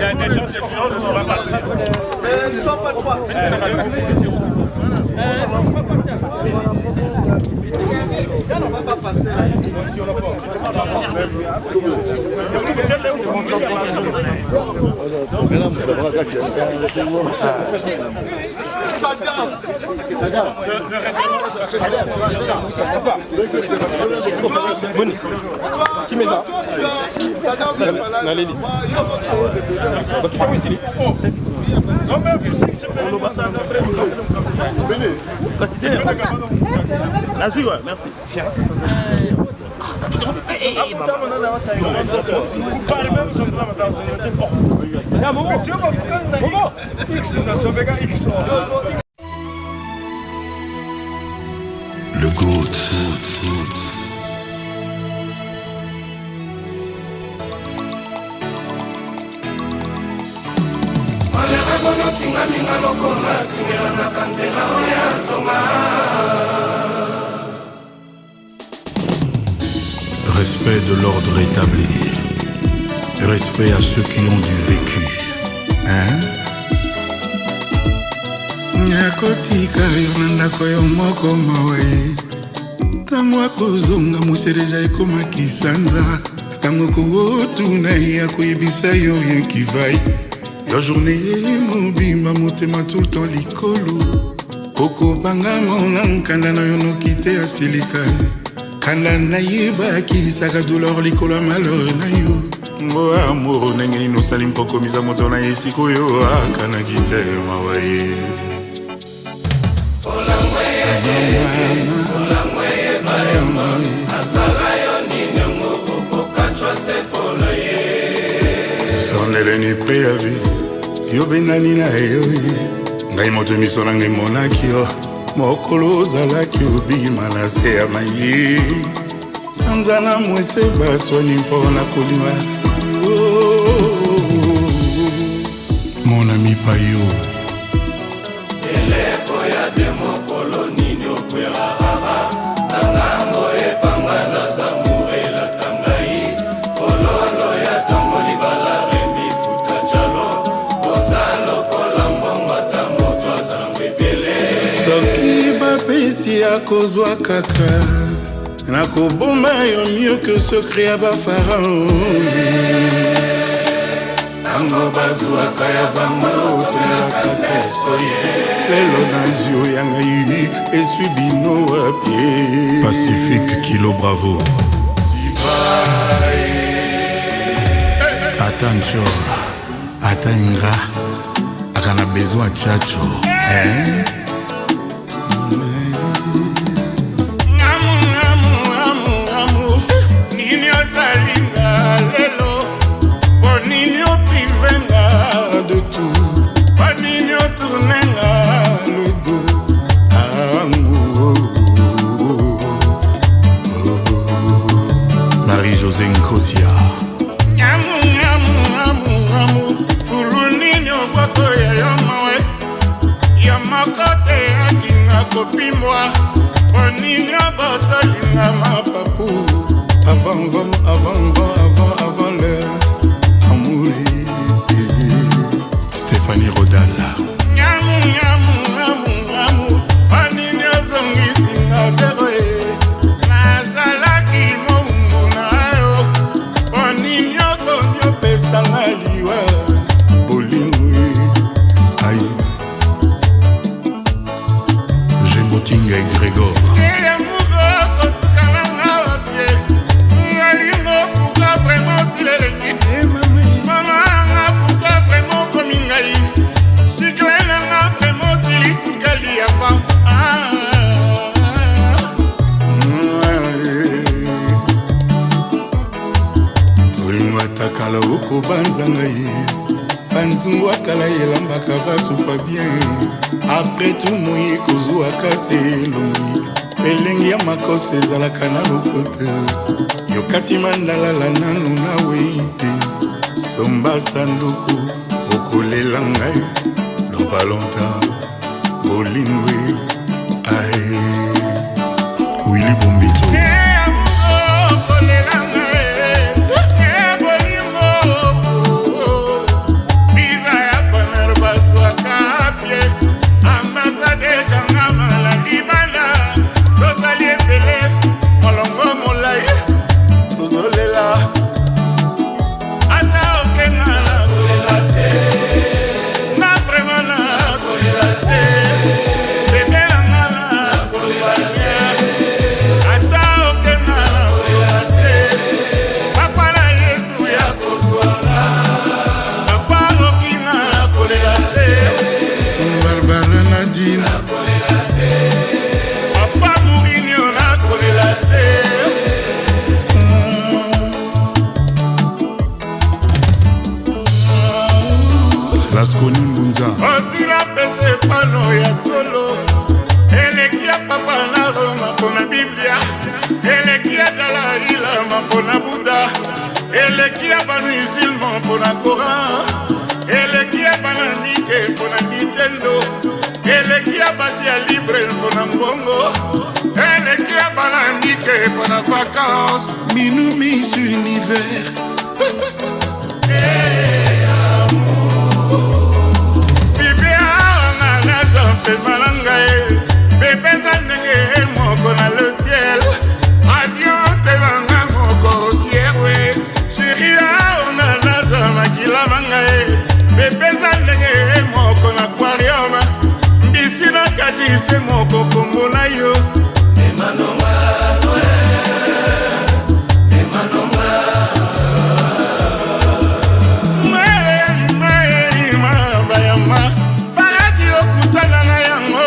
y a des gens de violence, on va partir. Ils ne sont pas droits. On va pas passer. Qui met ça? Merci. Le GOAT. Respect de l'ordre établi. Respect à ceux qui ont du vécu. Hein? Nyakotika yo ndako yo moko mawe. Tango akozonga musereja ekoma kisanza. Tango kotuna ya koyebisa yo rien qui vaille. Yo journée mobimba motema tout le temps likolo. Oko banga mona nkanda na yo nokite asilika. Kanda na yeba kisaka douleur likolo malheur na yo. Mbo amour nengeni no salim poko misa moto na yesiko yo akana kite mawaye. Son est venu préavis. yo benani na yo ngai moto miso na ngai monaki yo mokolo ozalaki obima na se ya maye sanza na mwese baswani mpona kolima mon ami payo eleko ya de mokolo nini okwera baba nangango epanga na zamurela tangai fololo ya tongo libala rembi futa chalo ozalo kolambongo ata moto azala mbebele soki bapesi akozwa kaka nakoboma yo mieux que secret ya bapharaon tango bazwaka ya bango pelaka sesoye lelo nazwi oya ngai eswi bino wapie Pacifique Kilo Bravo ata nchora ata ingra aka na besoin chacho Marie-José Nkosia Nyamu, nyamu, nyamu, nyamu Fulunini okwako ya yomawe Yamakote ya kinga kopimwa Onini obotolinga mapapu Avant l'heure Amouri Stéphanie Rodal Nyamu, nyamu, nyamu, nyamu Onini ozongisi nga zero Sangaliwa Bolingwe Aïe Jembotinga et Grégor kala oko banzanga ye banzingo akala yelambaka basupa bien après tout moye kozwaka se elongi elengi ya makoso ezalaka na lokote yokati mandalala nanu na wei te somba sanduku okolela ngai dans pas longtemps bolingwe ae Willy Bombito Lasconi Mbunza Osila pese pano ya solo Elekia papa na Roma pona Biblia Elekia Dalai Lama pona Buddha Elekia banu musulman pona Coran Elekia bananike pona Nintendo Elekia basia libre pona Mbongo Elekia bananike pona vacances Minu Miss Univers Bébé Zanenge moko na le ciel Avion te vanga moko Airways Chérie on a naza makila mangae Bébé Zanenge moko na aquarium Mbisi na katise moko kombo na yo Emanoma Emanoma Bayama Baradi okutana na yango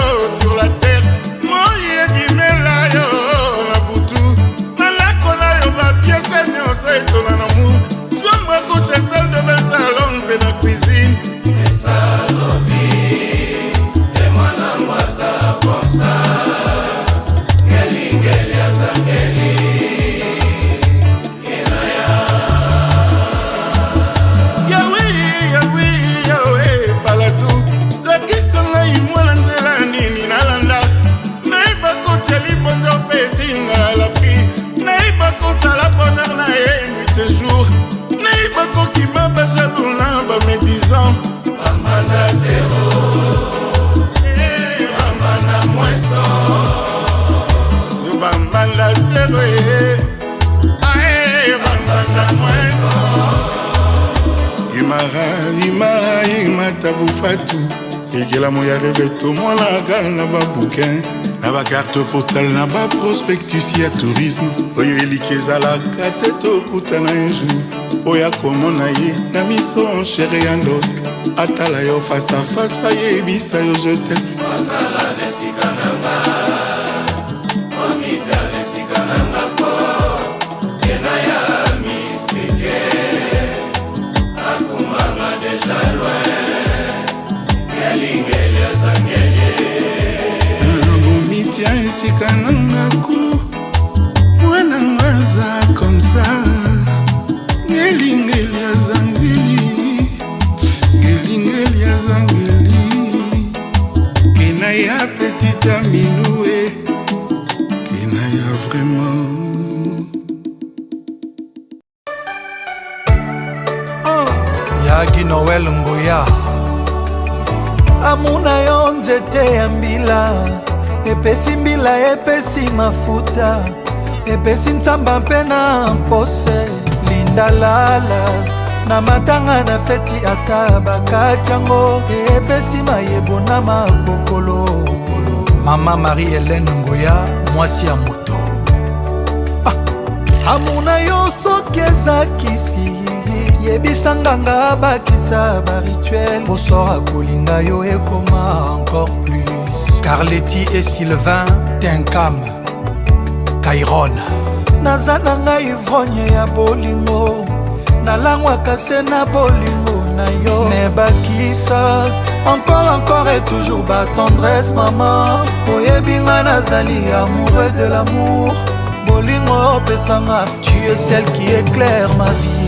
Tabu Fatou ekelamu ya rêve tomonaka na babouquin na bacarte postale na baprospectus ya tourisme oyo eliki ezalaka te tokutana un jour oyo akomona ye na miso enchere ya ndoska atala yo face à face bayebisa yo je t'aime Sikanangako, mwana ngaza comme ça. Ngelingeli ya zangeli, ngelingeli ya zangeli. Kena ya petite aminoué, kena ya vraiment. Yagi Noël Mboya, amuna yo nzete ya mbila. Epesi mbila epesi mafuta epesi nzamba mpe na mpose linda lala na matanga na feti ata bakatiango epesi mayebo na makokolo mama Marie-Hélène Ngoya mwasi ya moto amuna yo soki ezakisi yebisa nganga bakisa barituel bosora kolinga yo ekoma encore plus Carletti et Sylvain Tenkam Kairon naza na ngai ivrogne ya bolingo nalangwaka se na bolingo na yo nebakisa encore et toujours ba tendresse maman oyebi nga nazali amoureux de l'amour bolingo opesanga tu es celle qui éclaire ma vie.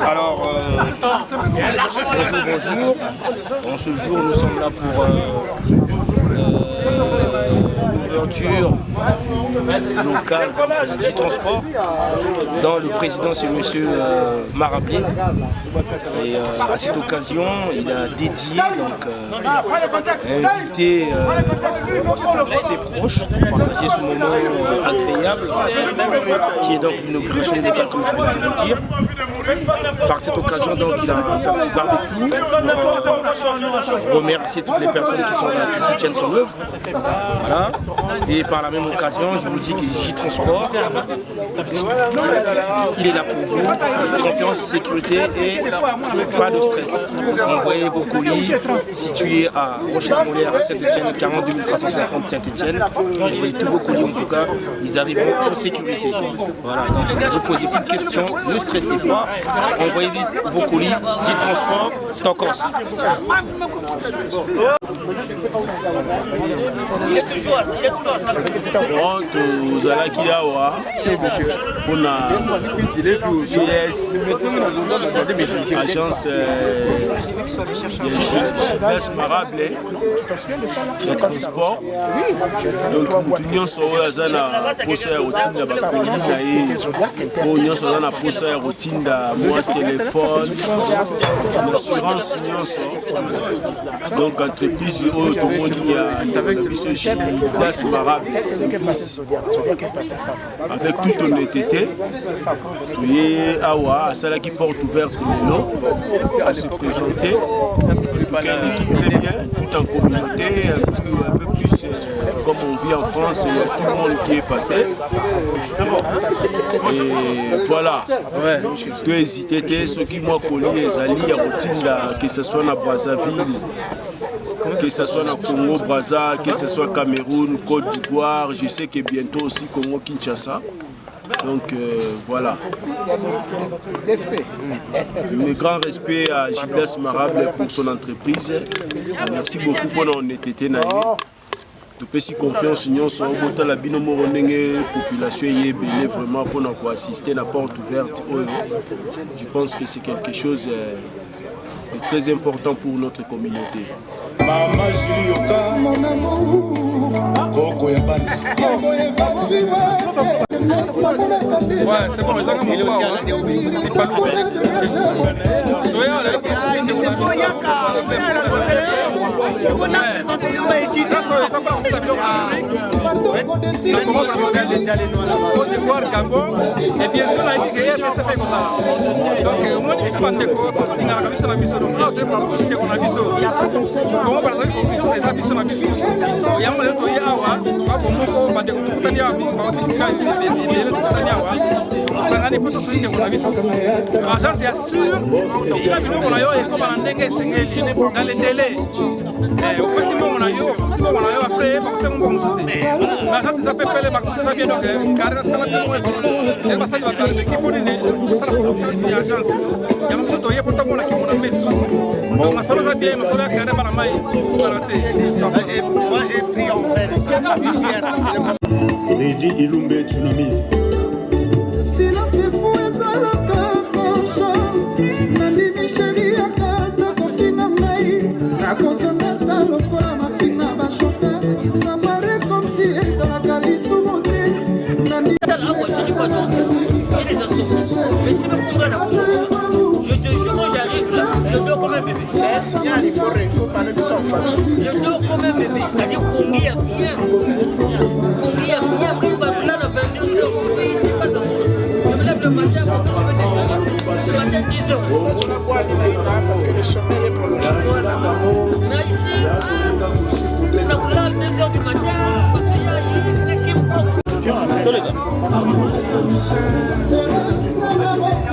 Alors, bonjour. En ce jour, nous sommes là pour l'ouverture du local du transport, dont le président c'est M. Marablé. Et à cette occasion, il a dédié, invité ses proches pour partager ce moment agréable, qui est donc l'inauguration du local, comme je viens de le dire. Par cette occasion, donc, il a fait un petit barbecue pour remercier toutes les personnes qui sont là, qui soutiennent son œuvre. Voilà. Et par la même occasion, je vous dis que J-Transport, il est là pour vous. Confiance, sécurité et pas de stress. Envoyez vos colis situés à Rochelle-Molière, à Saint-Etienne, 42 350 Saint-Etienne. Envoyez tous vos colis, en tout cas, ils arriveront en sécurité. Voilà, donc ne posez plus de questions, ne stressez pas. Envoyez vite vos colis, J-Transport, Tokos. tozalaki awa mpona GS agence Gilles Marable de transport, donc mutu nyonso oyo aza na posa ya kotinda bakoli na ye oyo nyonso aza na posa ya kotinda mwa telefone na assurance nyonso, donc entreprise oyo tomoni ya biso Gilles Marable Simplice avec toute honnêteté toye awa asalaki porte ouverte lelo à se présenter. En tout cas, une équipe très bien, tout en communauté, un peu plus comme on vit en France, il y a tout le monde qui est passé. Et voilà, tu hésité, ceux qui m'ont connu, les alliés à Rotinda, que ce soit à Brazzaville, que ce soit au Congo, Brazza, que ce soit Cameroun, Côte d'Ivoire, je sais que bientôt aussi Congo, Kinshasa. Donc voilà. Un grand respect à Gilles Marable pour son entreprise. Merci beaucoup pour l'honnêteté. En tout topesi confiance nyonso botala bino moko ndenge population eyebele vraiment mpona koassister na porte ouverte oyo. Je pense que c'est quelque chose de très important pour notre communauté. Mama Julioka, mon amour, Coco Yabana. Ouais, c'est bon, ils ont mon L'agence est sûre, si la vidéo qu'on a eu est comme un dengue dans les délais. Au possible, on a eu après, l'agence s'appelle les Bakou, ça vient donc, car elle va s'allumer avec l'équipe de l'agence. Il y a un peu de temps pour qu'on a mis sous. Donc, ma soeur a bien, ma soeur a carré par la maille. Moi, j'ai pris en fait. Lady Ilumbe Tsunami. Silence des fous et zalaka koncha nandimi sheri akata kofina ngai nakozongata lokola mafinga bashofer samare comme si ezalaka lisumu te je te jure quand j'arrive là, je dors comme un bébé. C'est un signal, il faut parler de ça en famille. Je dors comme un bébé, c'est-à-dire qu'on rit à bien. On rit à bien, après on va là le 22h, je me lève le matin, le matin 10h. Parce que le sommeil est prolongé. Mais ici, on a là à 2h du matin, parce qu'il y a une équipe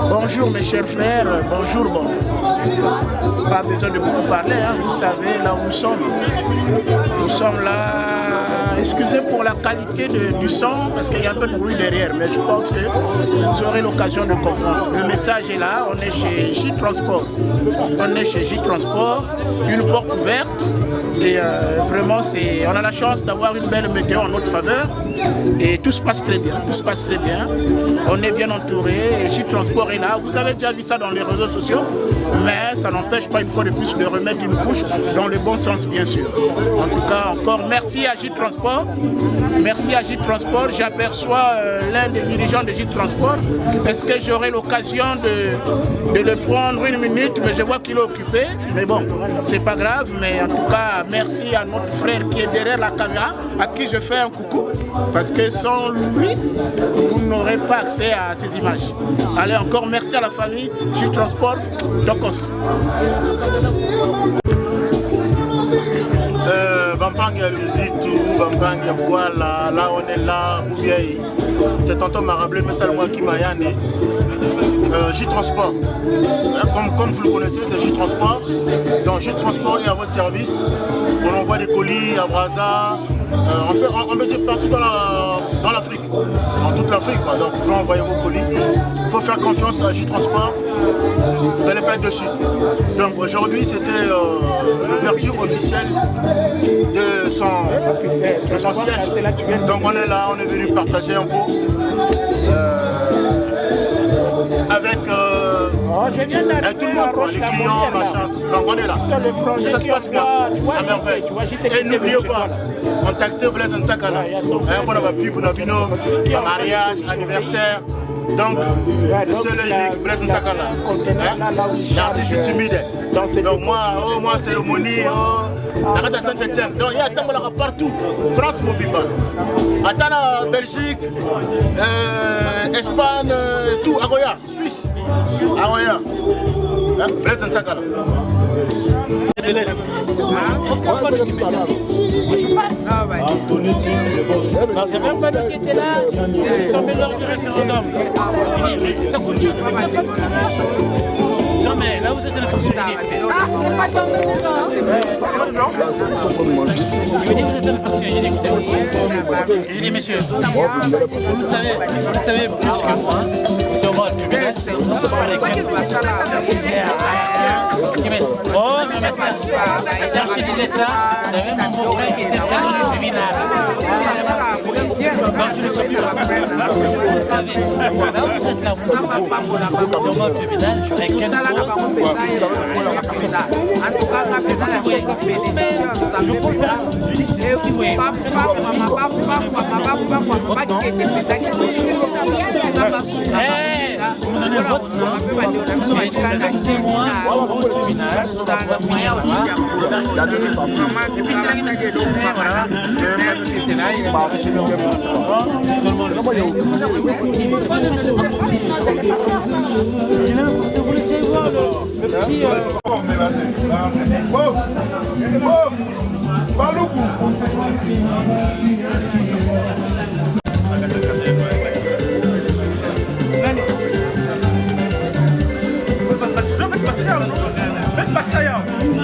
Bonjour mes chers frères, bonjour bon. Pas besoin de beaucoup parler, hein. Vous savez là où nous sommes. Nous sommes là, excusez pour la qualité du son, parce qu'il y a un peu de bruit derrière, mais je pense que vous aurez l'occasion de comprendre. Le message est là, on est chez J Transport. On est chez J Transport, une porte ouverte. Et vraiment, on a la chance d'avoir une belle météo en notre faveur. Et tout se passe très bien, tout se passe très bien. On est bien entouré, et J Transport est là. Vous avez déjà vu ça dans les réseaux sociaux, mais ça n'empêche pas une fois de plus de remettre une couche dans le bon sens, bien sûr. En tout cas, encore merci à J Transport. Merci à J Transport. J'aperçois l'un des dirigeants de J Transport. Est-ce que j'aurai l'occasion de le prendre une minute? Mais je vois qu'il est occupé. Mais bon, c'est pas grave. Mais en tout cas, merci à notre frère qui est derrière la caméra, à qui je fais un coucou. Parce que sans lui, vous n'aurez pas accès à ces images. Allez, encore merci à la famille J Transport Docos. Bampangia Luzitu, Bampangia Boala, là on est là, Boubiaï. C'est tonton Marablé, mais c'est moi qui m'a yané. J Transport. Comme vous le connaissez, c'est J Transport. Donc J Transport est à votre service. On envoie des colis à Brazza. On peut dire partout dans l'Afrique. Dans toute l'Afrique. Donc vous pouvez envoyer vos colis. Il faut faire confiance à J Transport. Vous n'allez pas être dessus. Donc aujourd'hui c'était l'ouverture officielle de son siège. Donc on est là, on est venu partager un peu avec tout le monde, les clients, machin. Donc on est là. Ça se passe bien, à merveille. Et n'oubliez pas, contactez Blaise Nsakala. On a pu pour nos mariage, anniversaire. Donc, le seul et unique, Blaise Nsakala. L'artiste timide. Donc moi cérémonie, arrête à Saint-Etienne. Donc il y a Tambola partout. France Mobimba. Attends Belgique, Espagne, tout, Agoya, Suisse. Agoya. Blaise Nsakala. Je passe. Non, c'est même pas nous qui étaient là. C'est tombé lors du référendum. Ça coûte cher. Non, mais là, vous êtes de la fonction unique. Ah, c'est pas comme nous, c'est vrai. Je veux dire, vous êtes de la fonction unique. Je dis, monsieur, vous savez plus que moi sur votre public. Oh, mais ça, je disais ça, j'avais mon beau-frère qui était présent du tribunal. continuez sur ça. Vous savez, vous êtes là, vous sur votre tribunal, avec quel je pose là, je dis c'est vous qui voyez. Vous donnez votre c'est moi, au tribunal,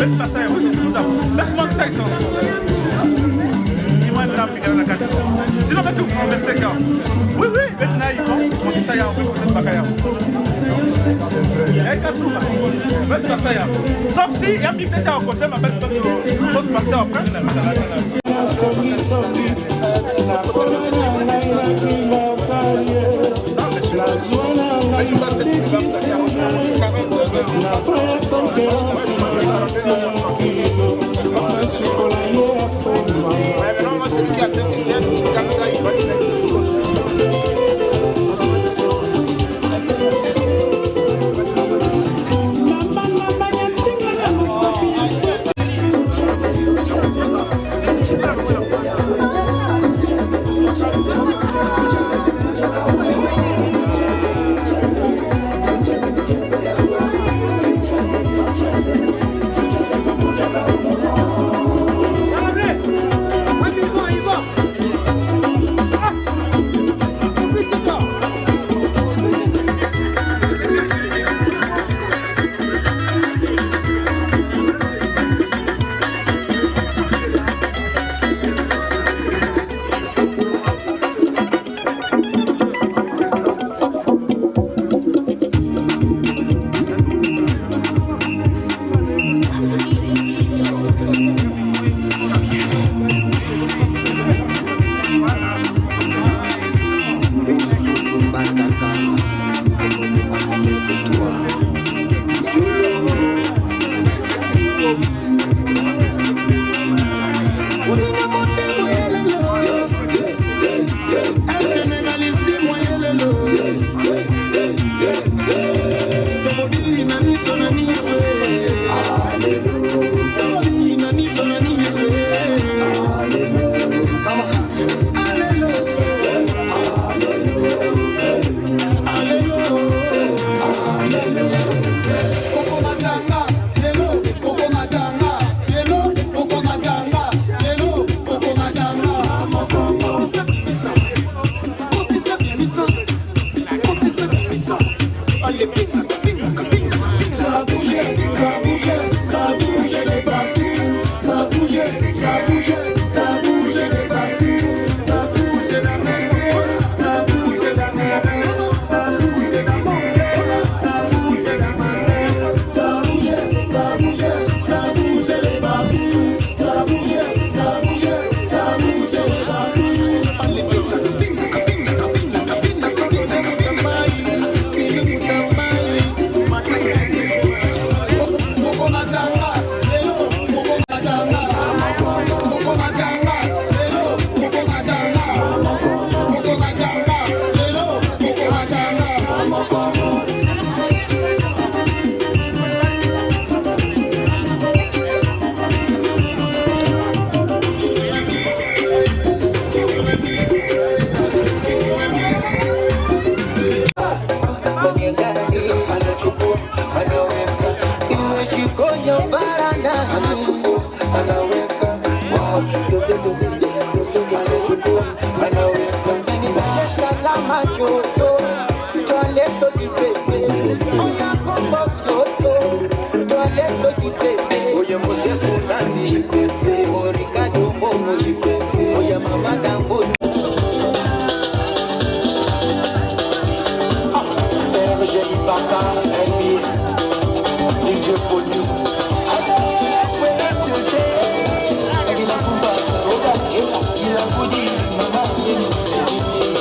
Faites pas ça, oui, c'est ça. Faites-moi que ça, essence. Dis-moi une lampe, il y a la sinon, faites-vous renverser, car. Oui, oui, maintenant, ils font. On dit ça, il y a un peu, vous êtes pas caillard. Eh, Kassouma, faites pas ça, sauf si, il y a un mixé à côté, ma bête, faut se passer après. Celui qui a 5 étienne, c'est comme ça, il va Mama,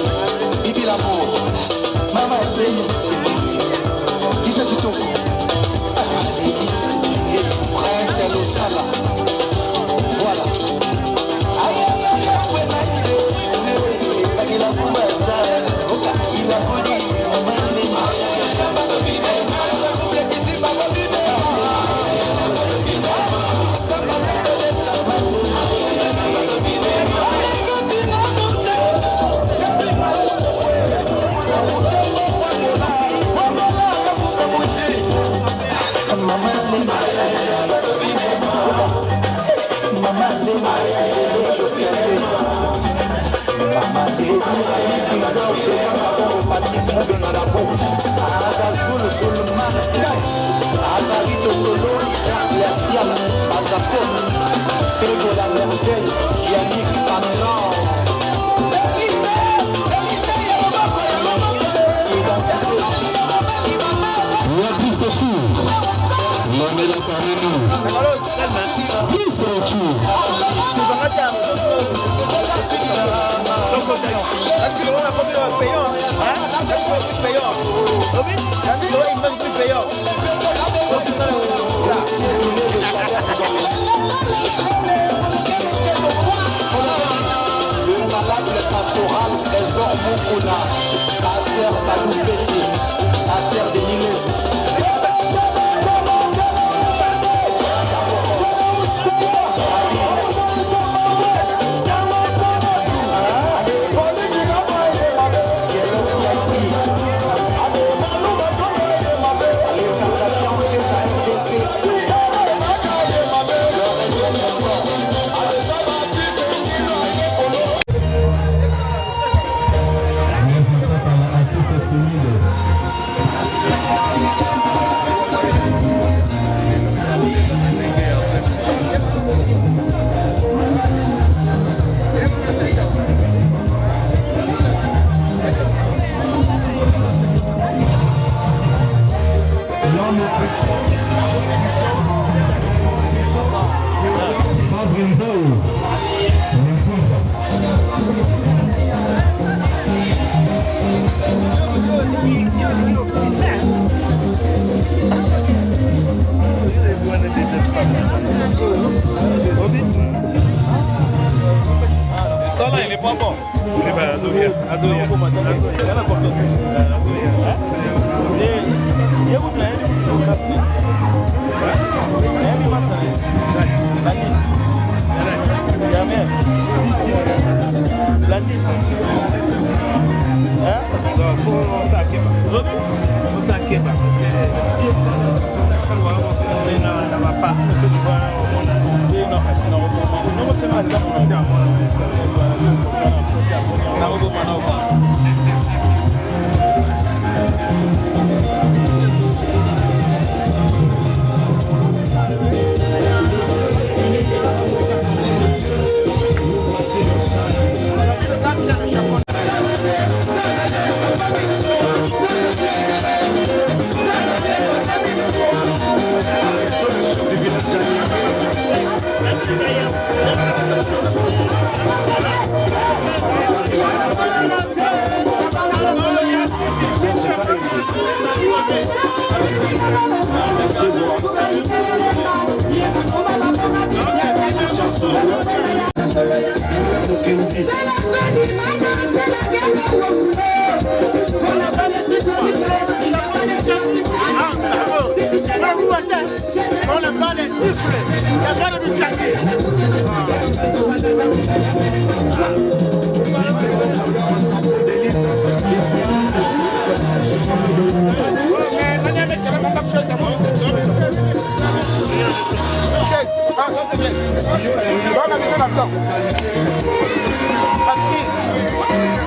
Parce qu'il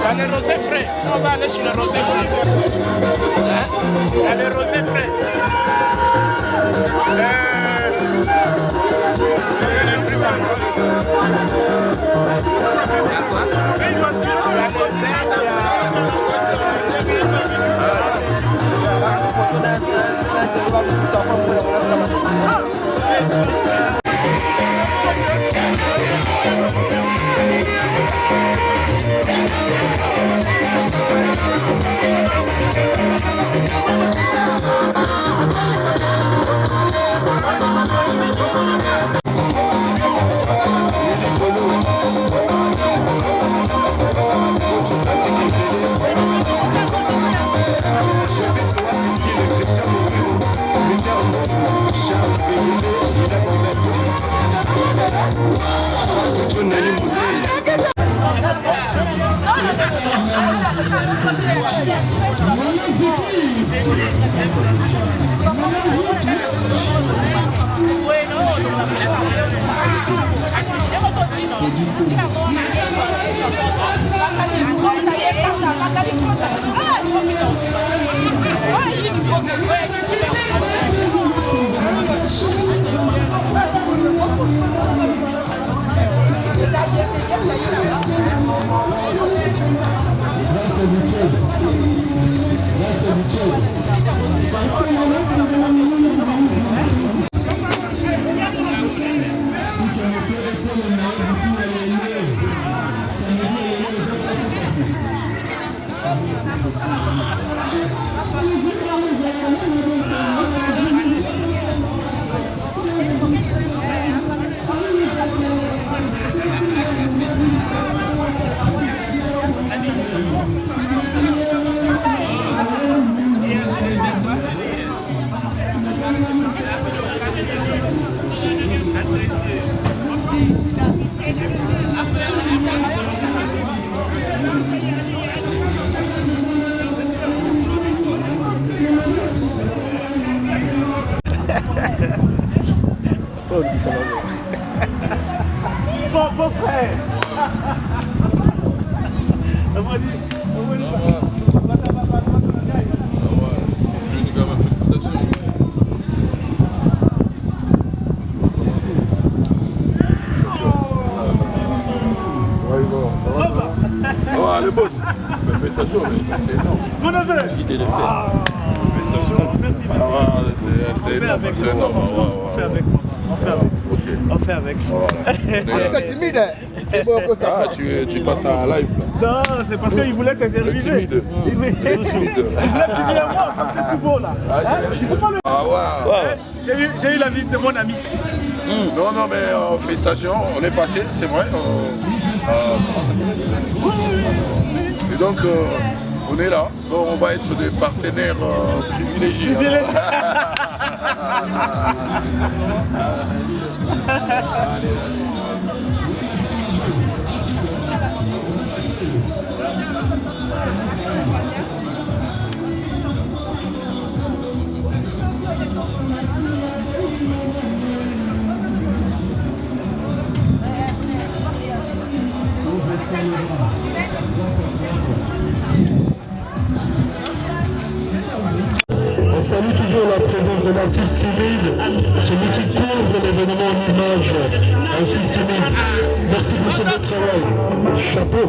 y a les rosés frais. On va aller sur les rosés frais. Il y a les rosés frais. Bon frère. Le boss, félicitations, c'est énorme. Mon neveu. Félicitations. C'est énorme, c'est énorme. On fait avec moi. On fait avec. C'est timide. Ah, tu passes à live là. Non, c'est parce qu'il voulait t'interviewer. Timide. Il voulait que tu viennes voir, c'est tout beau là. Il faut pas le... Ah ouais. J'ai eu la visite de mon ami. Non, mais félicitations, on est passé, c'est vrai. Et donc, on est là. Bon, on va être des partenaires privilégiés. On salue toujours la présence de l'artiste timide, celui qui couvre l'événement en image, artiste timide. Merci pour ce beau travail. Chapeau.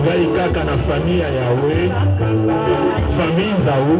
Ngai kaka na famille ya Yahweh, famille Nzau.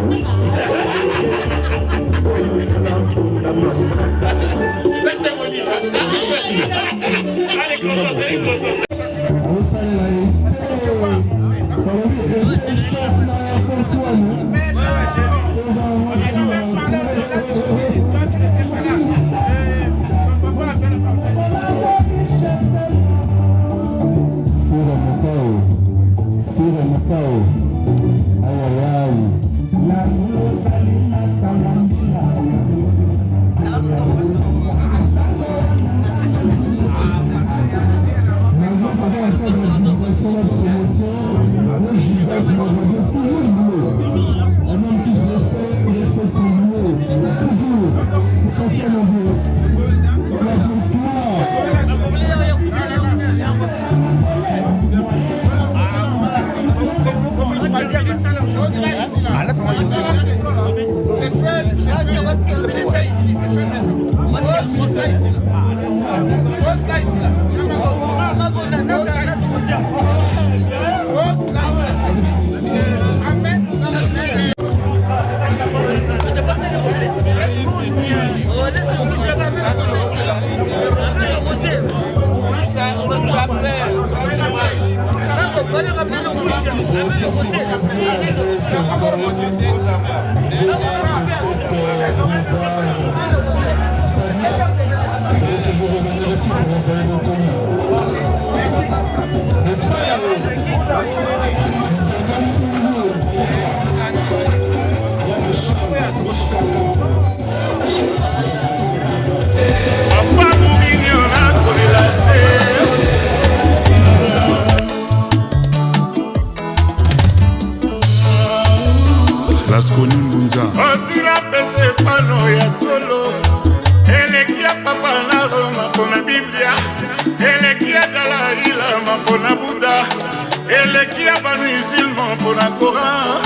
Elekia bana musulman pour la Coran,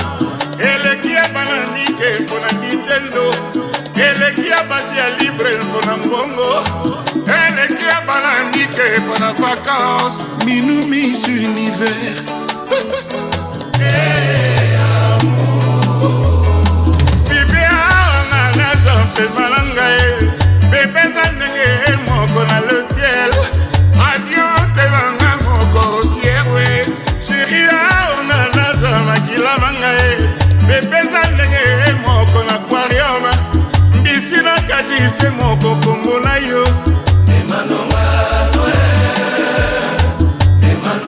elekia bana nike mpona Nintendo, eleki ya basi ya libre mpona mbongo, eleki ya bana nike mpona vacances. Minu Miss Univers